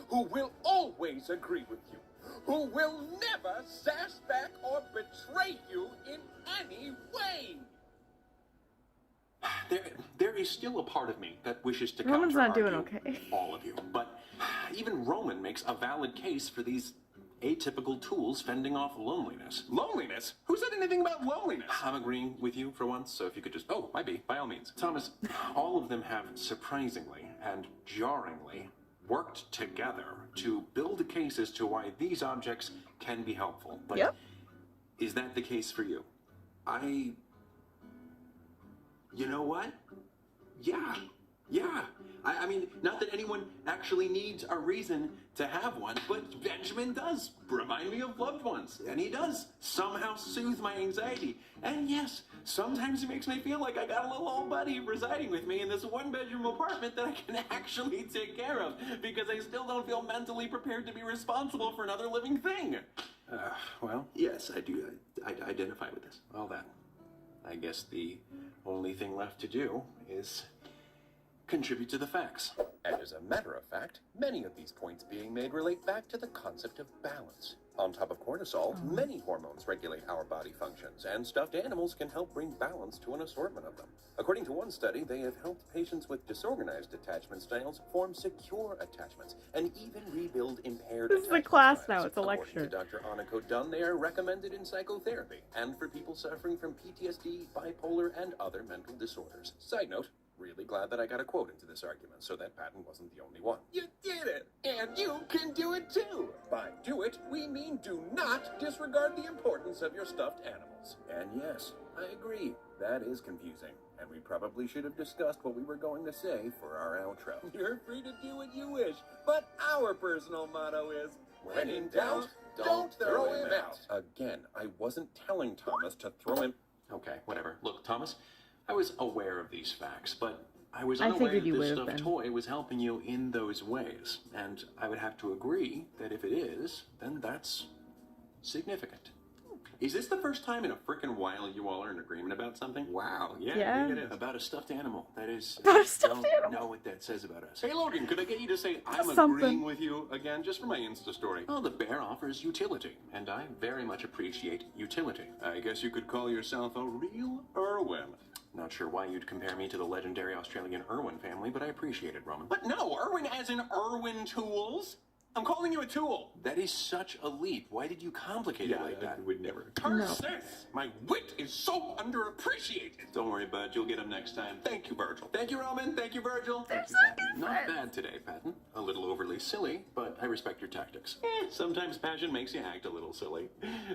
who will always agree with you, who will never sass back or betray you in any way. There is still a part of me that wishes to Roman's not doing counter-argue okay. all of you, but even Roman makes a valid case for these atypical tools fending off loneliness. Loneliness? Who said anything about loneliness? I'm agreeing with you for once, so if you could just... Oh, might be, by all means. Thomas, all of them have surprisingly and jarringly worked together to build a case as to why these objects can be helpful. But Yep. is that the case for you? You know what? Yeah. I mean, not that anyone actually needs a reason to have one, but Benjamin does remind me of loved ones, and he does somehow soothe my anxiety. And yes, sometimes he makes me feel like I got a little old buddy residing with me in this one-bedroom apartment that I can actually take care of, because I still don't feel mentally prepared to be responsible for another living thing. Well, yes, I do. I identify with this. Well then, I guess the only thing left to do is contribute to the facts. And as a matter of fact, many of these points being made relate back to the concept of balance. On top of cortisol, many hormones regulate our body functions, and stuffed animals can help bring balance to an assortment of them. According to one study, they have helped patients with disorganized attachment styles form secure attachments, and even rebuild impaired This is a attachment class styles. now, it's a According lecture. to Dr. Aniko Dunn, they are recommended in psychotherapy, and for people suffering from PTSD, bipolar, and other mental disorders. Side note, really glad that I got a quote into this argument, so that Patton wasn't the only one. You did it! And you can do it too! By do it, we mean do not disregard the importance of your stuffed animals. And yes, I agree, that is confusing. And we probably should have discussed what we were going to say for our outro. You're free to do what you wish, but our personal motto is, when in doubt, don't throw him out. Again, I wasn't telling Thomas to throw him... Okay, whatever. Look, Thomas, I was aware of these facts, but I was I unaware figured that you this would have stuffed been. toy was helping you in those ways. And I would have to agree that if it is, then that's significant. Is this the first time in a frickin' while you all are in agreement about something? Wow, yeah, Yeah. I think it is. About a stuffed animal. That is... About a stuffed don't animal. know what that says about us. Hey, Logan, could I get you to say I'm Something. agreeing with you again, just for my Insta story? Oh, the bear offers utility, and I very much appreciate utility. I guess you could call yourself a real Irwin. Not sure why you'd compare me to the legendary Australian Irwin family, but I appreciate it, Roman. But no, Irwin as in Irwin Tools. I'm calling you a tool. That is such a leap. Why did you complicate it like that? I would never. Persist! My wit is so underappreciated. Don't worry, bud. You'll get him next time. Thank you, Virgil. Thank you, Roman. Thank you, Virgil. Thank you, Patton. Not bad today, Patton. A little overly silly, but I respect your tactics. Sometimes passion makes you act a little silly.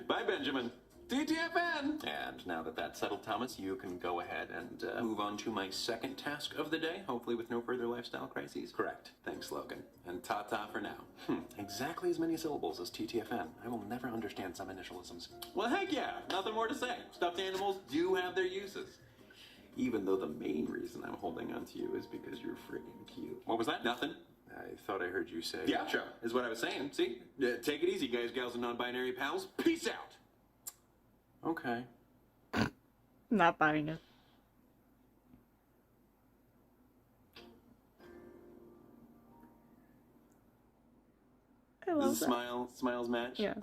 Bye, Benjamin. TTFN! And now that that's settled, Thomas, you can go ahead and move on to my second task of the day, hopefully with no further lifestyle crises. Correct. Thanks, Logan. And ta-ta for now. Exactly as many syllables as TTFN. I will never understand some initialisms. Well, heck yeah. Nothing more to say. Stuffed animals do have their uses. Even though the main reason I'm holding on to you is because you're friggin' cute. What was that? Nothing. I thought I heard you say... Yeah, sure. Is what I was saying. See? Take it easy, guys, gals, and non-binary pals. Peace out! Okay. Not buying it. I This love is that. Smiles match. Yeah.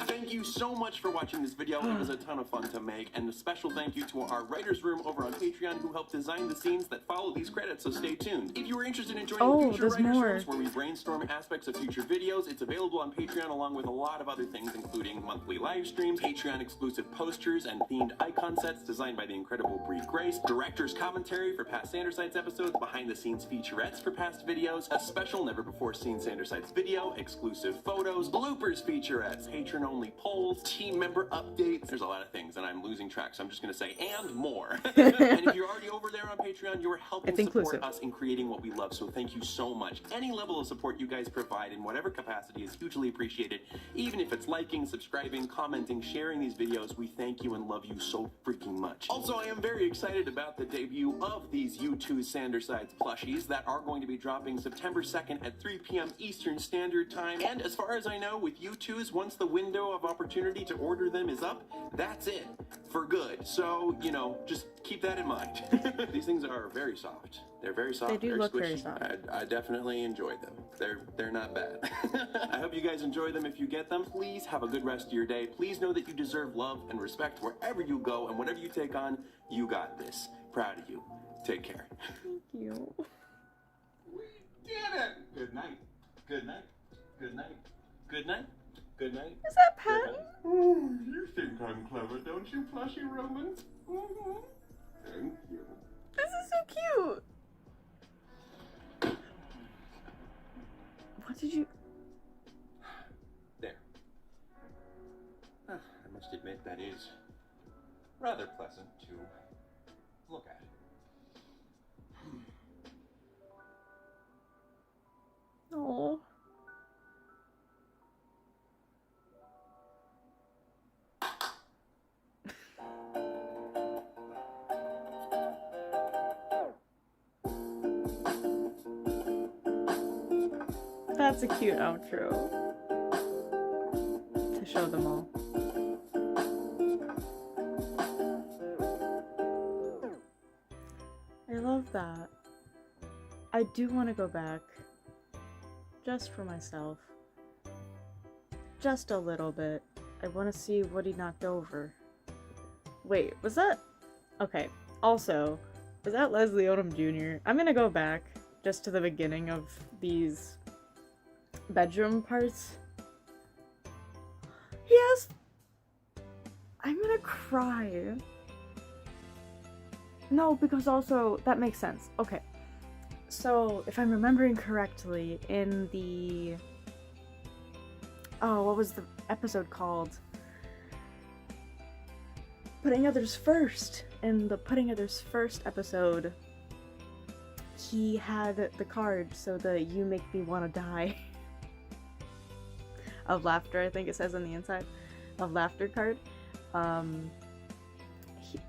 Thank you so much for watching this video. It was a ton of fun to make, and a special thank you to our writers room over on Patreon who helped design the scenes that follow these credits, so stay tuned. If you are interested in joining Oh, future there's writers more. rooms where we brainstorm aspects of future videos, it's available on Patreon along with a lot of other things, including monthly live streams, Patreon exclusive posters, and themed icon sets designed by the incredible Brie Grace, director's commentary for past Sandersites episodes, behind the scenes featurettes for past videos, a special never before seen Sandersites video, exclusive photos, bloopers featurettes, patron only polls, team member updates. There's a lot of things and I'm losing track, so I'm just gonna say and more. And if you're already over there on Patreon, you're helping It's support inclusive. us in creating what we love, so thank you so much. Any level of support you guys provide in whatever capacity is hugely appreciated. Even if it's liking, subscribing, commenting, sharing these videos, we thank you and love you so freaking much. Also, I am very excited about the debut of these U2 Sandersides plushies that are going to be dropping September 2nd at 3 p.m. Eastern Standard Time. And as far as I know, with U2s, once the window of opportunity to order them is up, that's it for good. So, you know, just keep that in mind. These things are very soft. They're very soft. They do They're look squishy. very soft. I definitely enjoyed them. They're not bad. I hope you guys enjoy them if you get them. Please have a good rest of your day. Please know that you deserve love and respect wherever you go, and whatever you take on, you got this. Proud of you. Take care. Thank you. We did it! Good night. Good night. Good night. Good night. Good night. Is that Patton? Oh, you think I'm clever, don't you, Plushie Roman? Mm-hmm. Thank you. This is so cute. What did you... There. I must admit that is rather pleasant to look at. Oh. That's a cute outro to show them all. I love that. I do want to go back just for myself. Just a little bit. I want to see what he knocked over. Wait, was that... Okay, also, was that Leslie Odom Jr.? I'm gonna go back just to the beginning of these bedroom parts. He has... I'm gonna cry. No, because also, that makes sense. Okay. So, if I'm remembering correctly, in the... Oh, what was the episode called? Putting Others First. In the Putting Others First episode, he had the card, so the You Make Me Wanna Die of laughter, I think it says on the inside, of laughter card.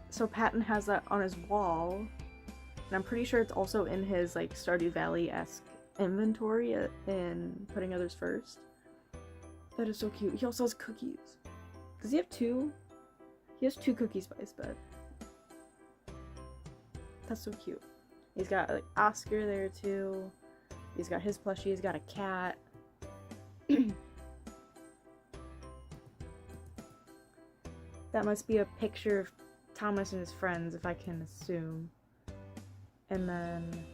So Patton has that on his wall, and I'm pretty sure it's also in his, like, Stardew Valley-esque inventory in Putting Others First. That is so cute. He also has cookies. Does he have two? He has 2 cookies by his bed. That's so cute. He's got, like, Oscar there, too. He's got his plushie. He's got a cat. That must be a picture of Thomas and his friends, if I can assume. And then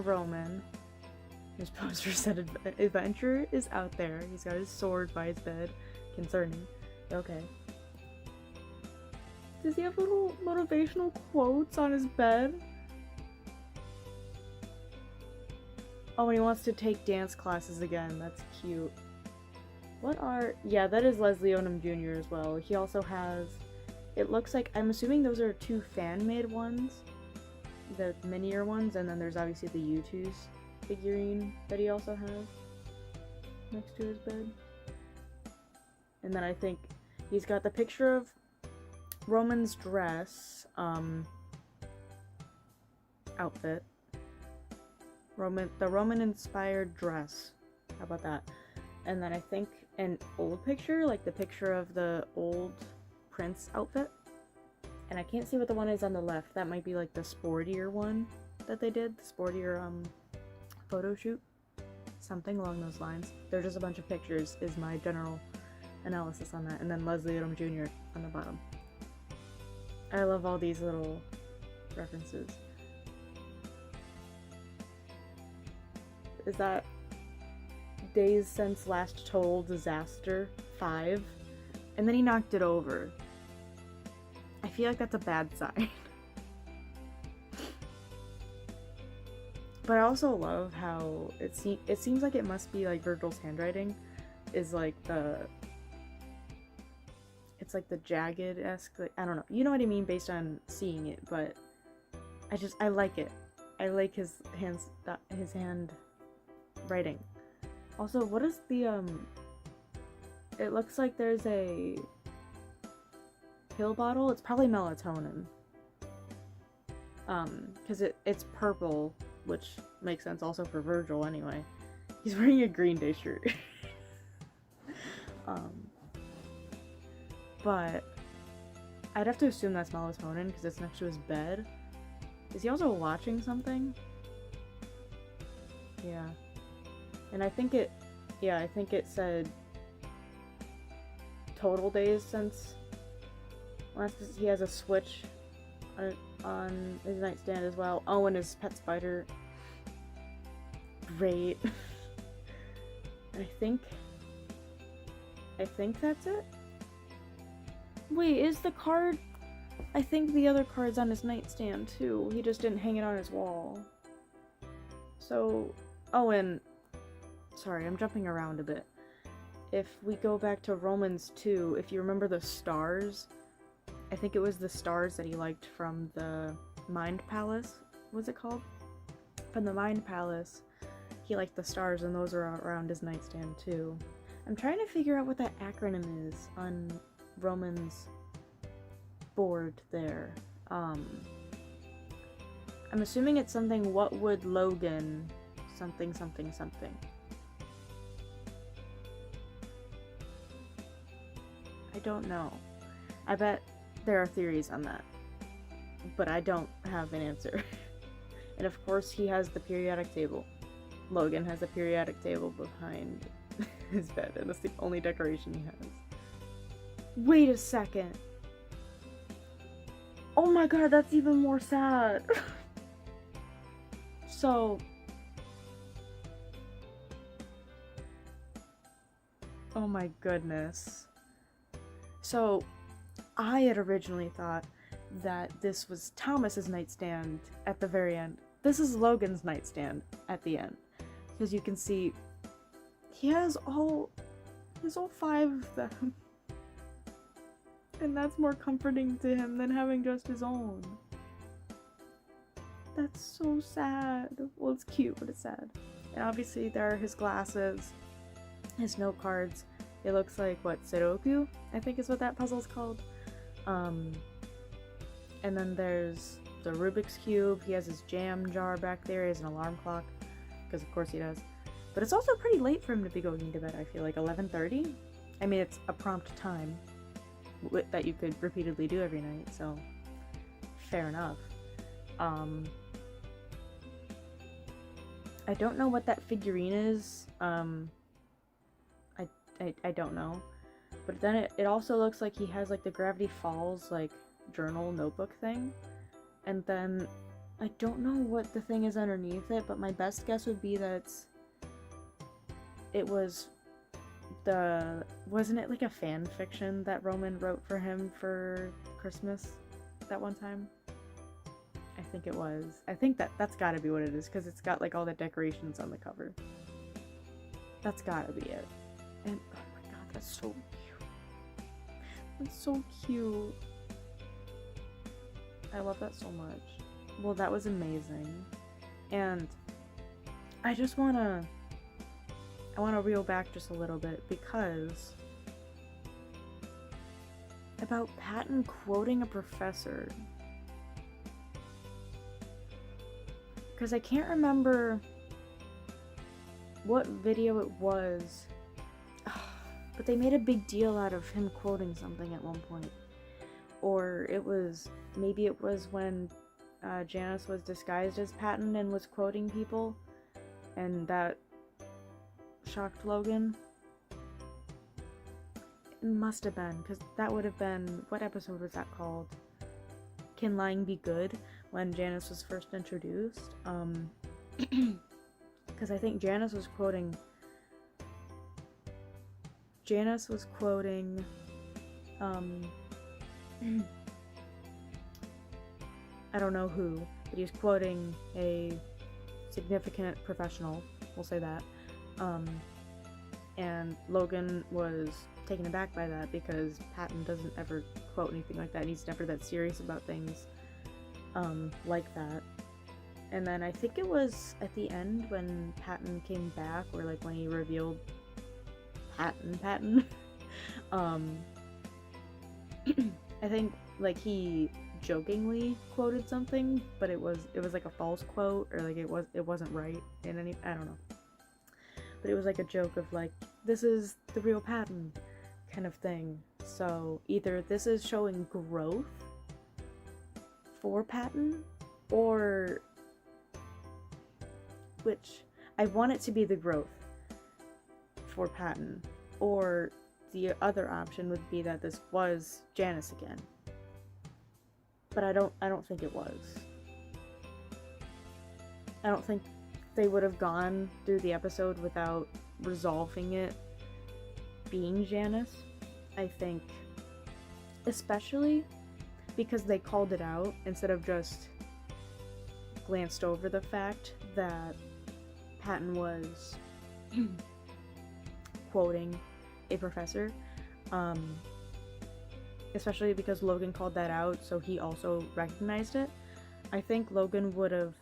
Roman. His poster said adventure is out there. He's got his sword by his bed. Concerning. Okay. Does he have little motivational quotes on his bed? Oh, and he wants to take dance classes again. That's cute. What are... Yeah, that is Leslie Odom Jr. as well. He also has... It looks like... I'm assuming those are 2 fan-made ones. The minier ones, and then there's obviously the U2's figurine that he also has next to his bed. And then I think he's got the picture of Roman's dress, outfit. The Roman-inspired dress. How about that? And then I think an old picture, like the picture of the old Prince outfit. And I can't see what the one is on the left. That might be like the sportier one that they did. The sportier, photo shoot something along those lines. They're just a bunch of pictures, is my general analysis on that. And then Leslie Odom Jr. on the bottom. I love all these little references. Is that Days Since Last Total Disaster 5? And then he knocked it over. I feel like that's a bad sign. But I also love how it seems like it must be like Virgil's handwriting is like it's like the jagged-esque, like, I don't know. You know what I mean based on seeing it, but I like it. I like his hand writing. Also, what is the it looks like there's a pill bottle. It's probably melatonin. Cuz it's purple, which makes sense also for Virgil anyway. He's wearing a Green Day shirt. But I'd have to assume that's melatonin because it's next to his bed. Is he also watching something? Yeah. And I think it said total days since last. He has a switch on his nightstand as well. Oh, and his pet spider. Great. I think that's it. Wait, is the card? I think the other card's on his nightstand too. He just didn't hang it on his wall. So, oh, and sorry, I'm jumping around a bit. If we go back to Romans 2, if you remember the stars, I think it was the stars that he liked from the Mind Palace. What's it called? From the Mind Palace, he liked the stars, and those are around his nightstand too. I'm trying to figure out what that acronym is on Roman's board there. I'm assuming it's something, what would Logan something something something. I don't know. I bet there are theories on that, but I don't have an answer. And of course he has the periodic table. Logan has a periodic table behind his bed, and that's the only decoration he has. Wait a second. Oh my god, that's even more sad. So, oh my goodness. So, I had originally thought that this was Thomas's nightstand at the very end. This is Logan's nightstand at the end. Because you can see he has all 5 of them. And that's more comforting to him than having just his own. That's so sad. Well, it's cute, but it's sad. And obviously there are his glasses, his note cards. It looks like, what, Sudoku? I think is what that puzzle's called. And then there's the Rubik's Cube. He has his jam jar back there. He has an alarm clock. Because of course he does. But it's also pretty late for him to be going to bed, I feel like. 11:30? I mean, it's a prompt time that you could repeatedly do every night, so fair enough. I don't know what that figurine is. I don't know. But then it also looks like he has like the Gravity Falls like journal notebook thing. And then I don't know what the thing is underneath it, but my best guess would be that wasn't it like a fan fiction that Roman wrote for him for Christmas that one time? I think it was. I think that's gotta be what it is, because it's got like all the decorations on the cover. That's gotta be it. And oh my god, that's so cute. That's so cute. I love that so much. Well, that was amazing. And I just wanna reel back just a little bit, because about Patton quoting a professor. Because I can't remember what video it was, but they made a big deal out of him quoting something at one point. Or maybe it was when Janice was disguised as Patton and was quoting people, and that shocked Logan? It must have been, because that would have been, what episode was that called? Can Lying Be Good? When Janice was first introduced. Because I think Janice was quoting, I don't know who, but he was quoting a significant professional, we'll say that, and Logan was taken aback by that because Patton doesn't ever quote anything like that, and he's never that serious about things like that. And then I think it was at the end when Patton came back, or like when he revealed Patton, I think like he jokingly quoted something, but it was like a false quote, or like it wasn't right in any, I don't know. But it was like a joke of like, this is the real Patton kind of thing. So either this is showing growth for Patton, or, which I want it to be the growth for Patton, or the other option would be that this was Janice again. But I don't think it was. I don't think they would have gone through the episode without resolving it being Janice. I think, especially because they called it out instead of just glanced over the fact that Patton was quoting a professor. Especially because Logan called that out, so he also recognized it. I think Logan would have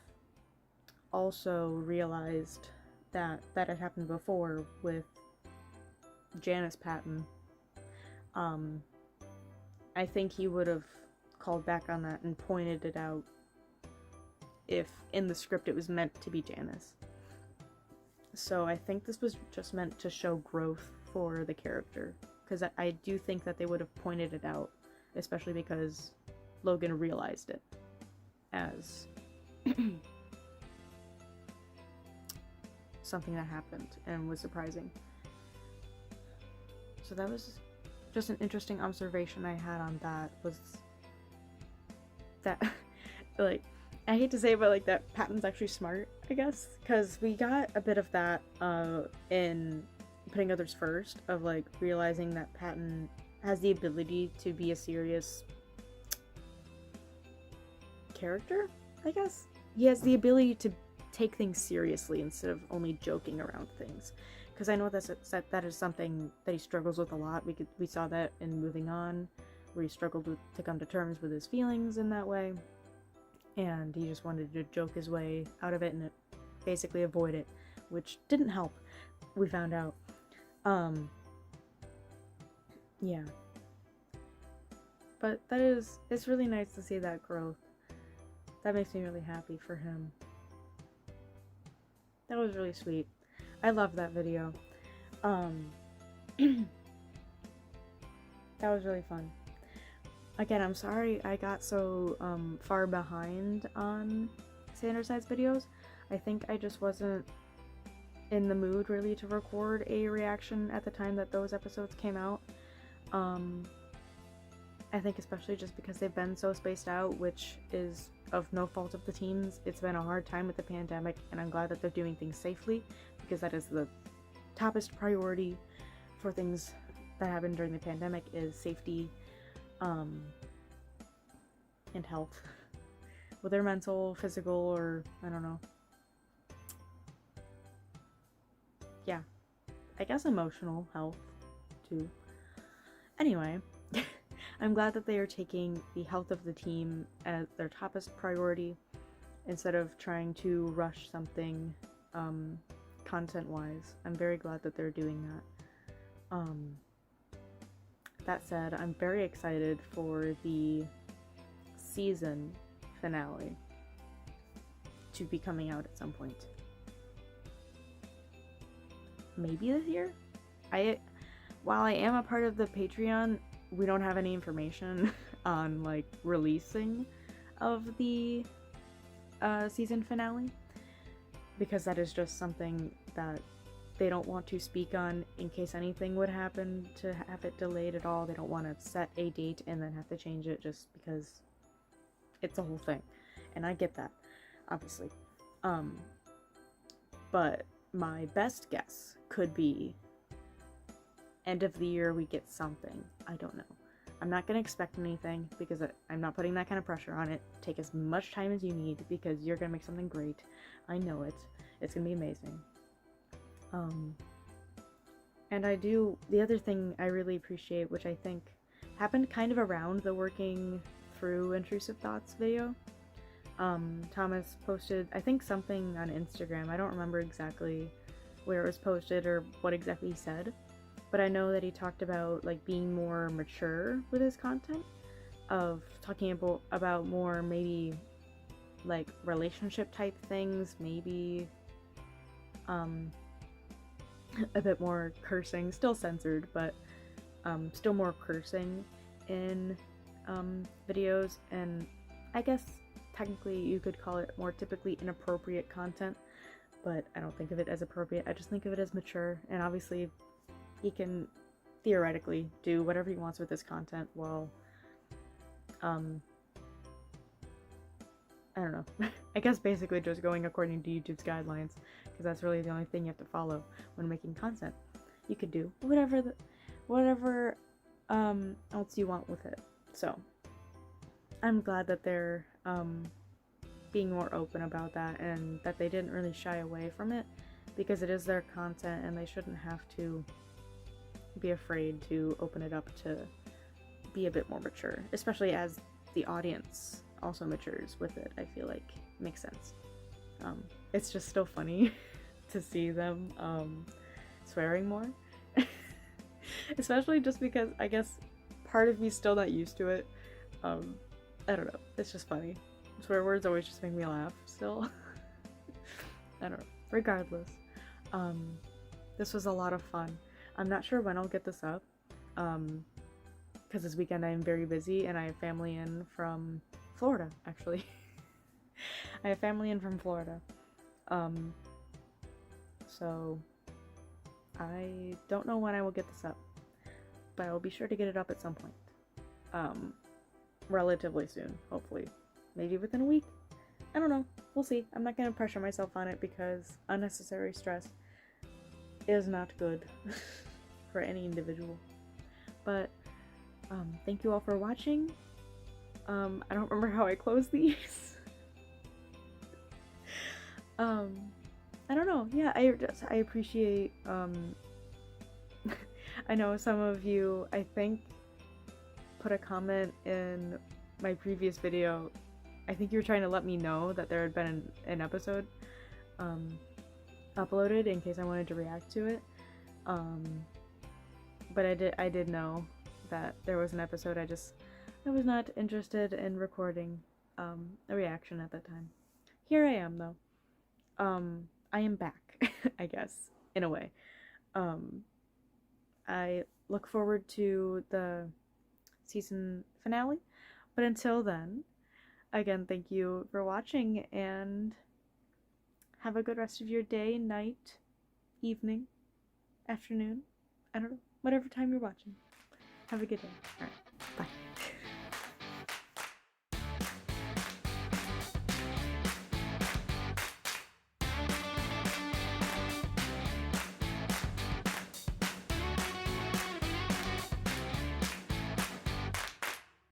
also realized that that had happened before with Janice Patton. I think he would have called back on that and pointed it out if in the script it was meant to be Janice. So I think this was just meant to show growth for the character, because I do think that they would have pointed it out, especially because Logan realized it as something that happened and was surprising. So that was just an interesting observation I had on that, was that, like, I hate to say it, but like that Patton's actually smart, I guess, because we got a bit of that in Putting Others First, of like realizing that Patton has the ability to be a serious character, I guess. He has the ability to take things seriously instead of only joking around things, because I know that is something that he struggles with a lot. We saw that in Moving On, where he struggled to come to terms with his feelings in that way, and he just wanted to joke his way out of it and basically avoid it, which didn't help, we found out. Yeah. But it's really nice to see that growth. That makes me really happy for him. That was really sweet. I love that video. That was really fun. Again, I'm sorry I got so far behind on Sanderside's videos. I think I just wasn't in the mood really to record a reaction at the time that those episodes came out. I think especially just because they've been so spaced out, which is of no fault of the teams. It's been a hard time with the pandemic, and I'm glad that they're doing things safely, because that is the toppest priority for things that happen during the pandemic, is safety and health, whether mental, physical, or I don't know. Yeah, I guess emotional health too. Anyway, I'm glad that they are taking the health of the team as their toppest priority instead of trying to rush something content-wise. I'm very glad that they're doing that. That said, I'm very excited for the season finale to be coming out at some point. Maybe this year? While I am a part of the Patreon, we don't have any information on like releasing of the season finale, because that is just something that they don't want to speak on in case anything would happen to have it delayed at all. They don't want to set a date and then have to change it just because it's a whole thing. And I get that, obviously. But my best guess could be end of the year we get something. I don't know. I'm not gonna expect anything because I'm not putting that kind of pressure on it. Take as much time as you need because you're gonna make something great. I know it. It's gonna be amazing. And the other thing I really appreciate, which I think happened kind of around the working through intrusive thoughts video. Thomas posted, I think, something on Instagram. I don't remember exactly where it was posted or what exactly he said, but I know that he talked about like being more mature with his content, of talking about more maybe like relationship type things, maybe a bit more cursing, still censored, but still more cursing in videos, and I guess technically you could call it more typically inappropriate content, but I don't think of it as appropriate. I just think of it as mature, and obviously he can theoretically do whatever he wants with his content while I don't know. I guess basically just going according to YouTube's guidelines, because that's really the only thing you have to follow when making content. You could do whatever else you want with it. So I'm glad that they're being more open about that, and that they didn't really shy away from it, because it is their content and they shouldn't have to be afraid to open it up to be a bit more mature, especially as the audience also matures with it. I feel like it makes sense. It's just still funny to see them swearing more, especially just because I guess part of me's still not used to it. I don't know, it's just funny. Swear words always just make me laugh still. I don't know. Regardless, this was a lot of fun. I'm not sure when I'll get this up, because this weekend I am very busy and I have family in from Florida, actually. I have family in from Florida. So I don't know when I will get this up, but I will be sure to get it up at some point. Relatively soon, hopefully. Maybe within a week. I don't know. We'll see. I'm not going to pressure myself on it because unnecessary stress is not good for any individual. But thank you all for watching. I don't remember how I close these. I don't know. Yeah, I appreciate I know some of you, I think, put a comment in my previous video. I think you were trying to let me know that there had been an episode uploaded in case I wanted to react to it. But I did know that there was an episode. I was not interested in recording a reaction at that time. Here I am though. I am back, I guess, in a way. I look forward to the season finale, but until then, again, thank you for watching, and have a good rest of your day, night, evening, afternoon, I don't know, whatever time you're watching. Have a good day. All right.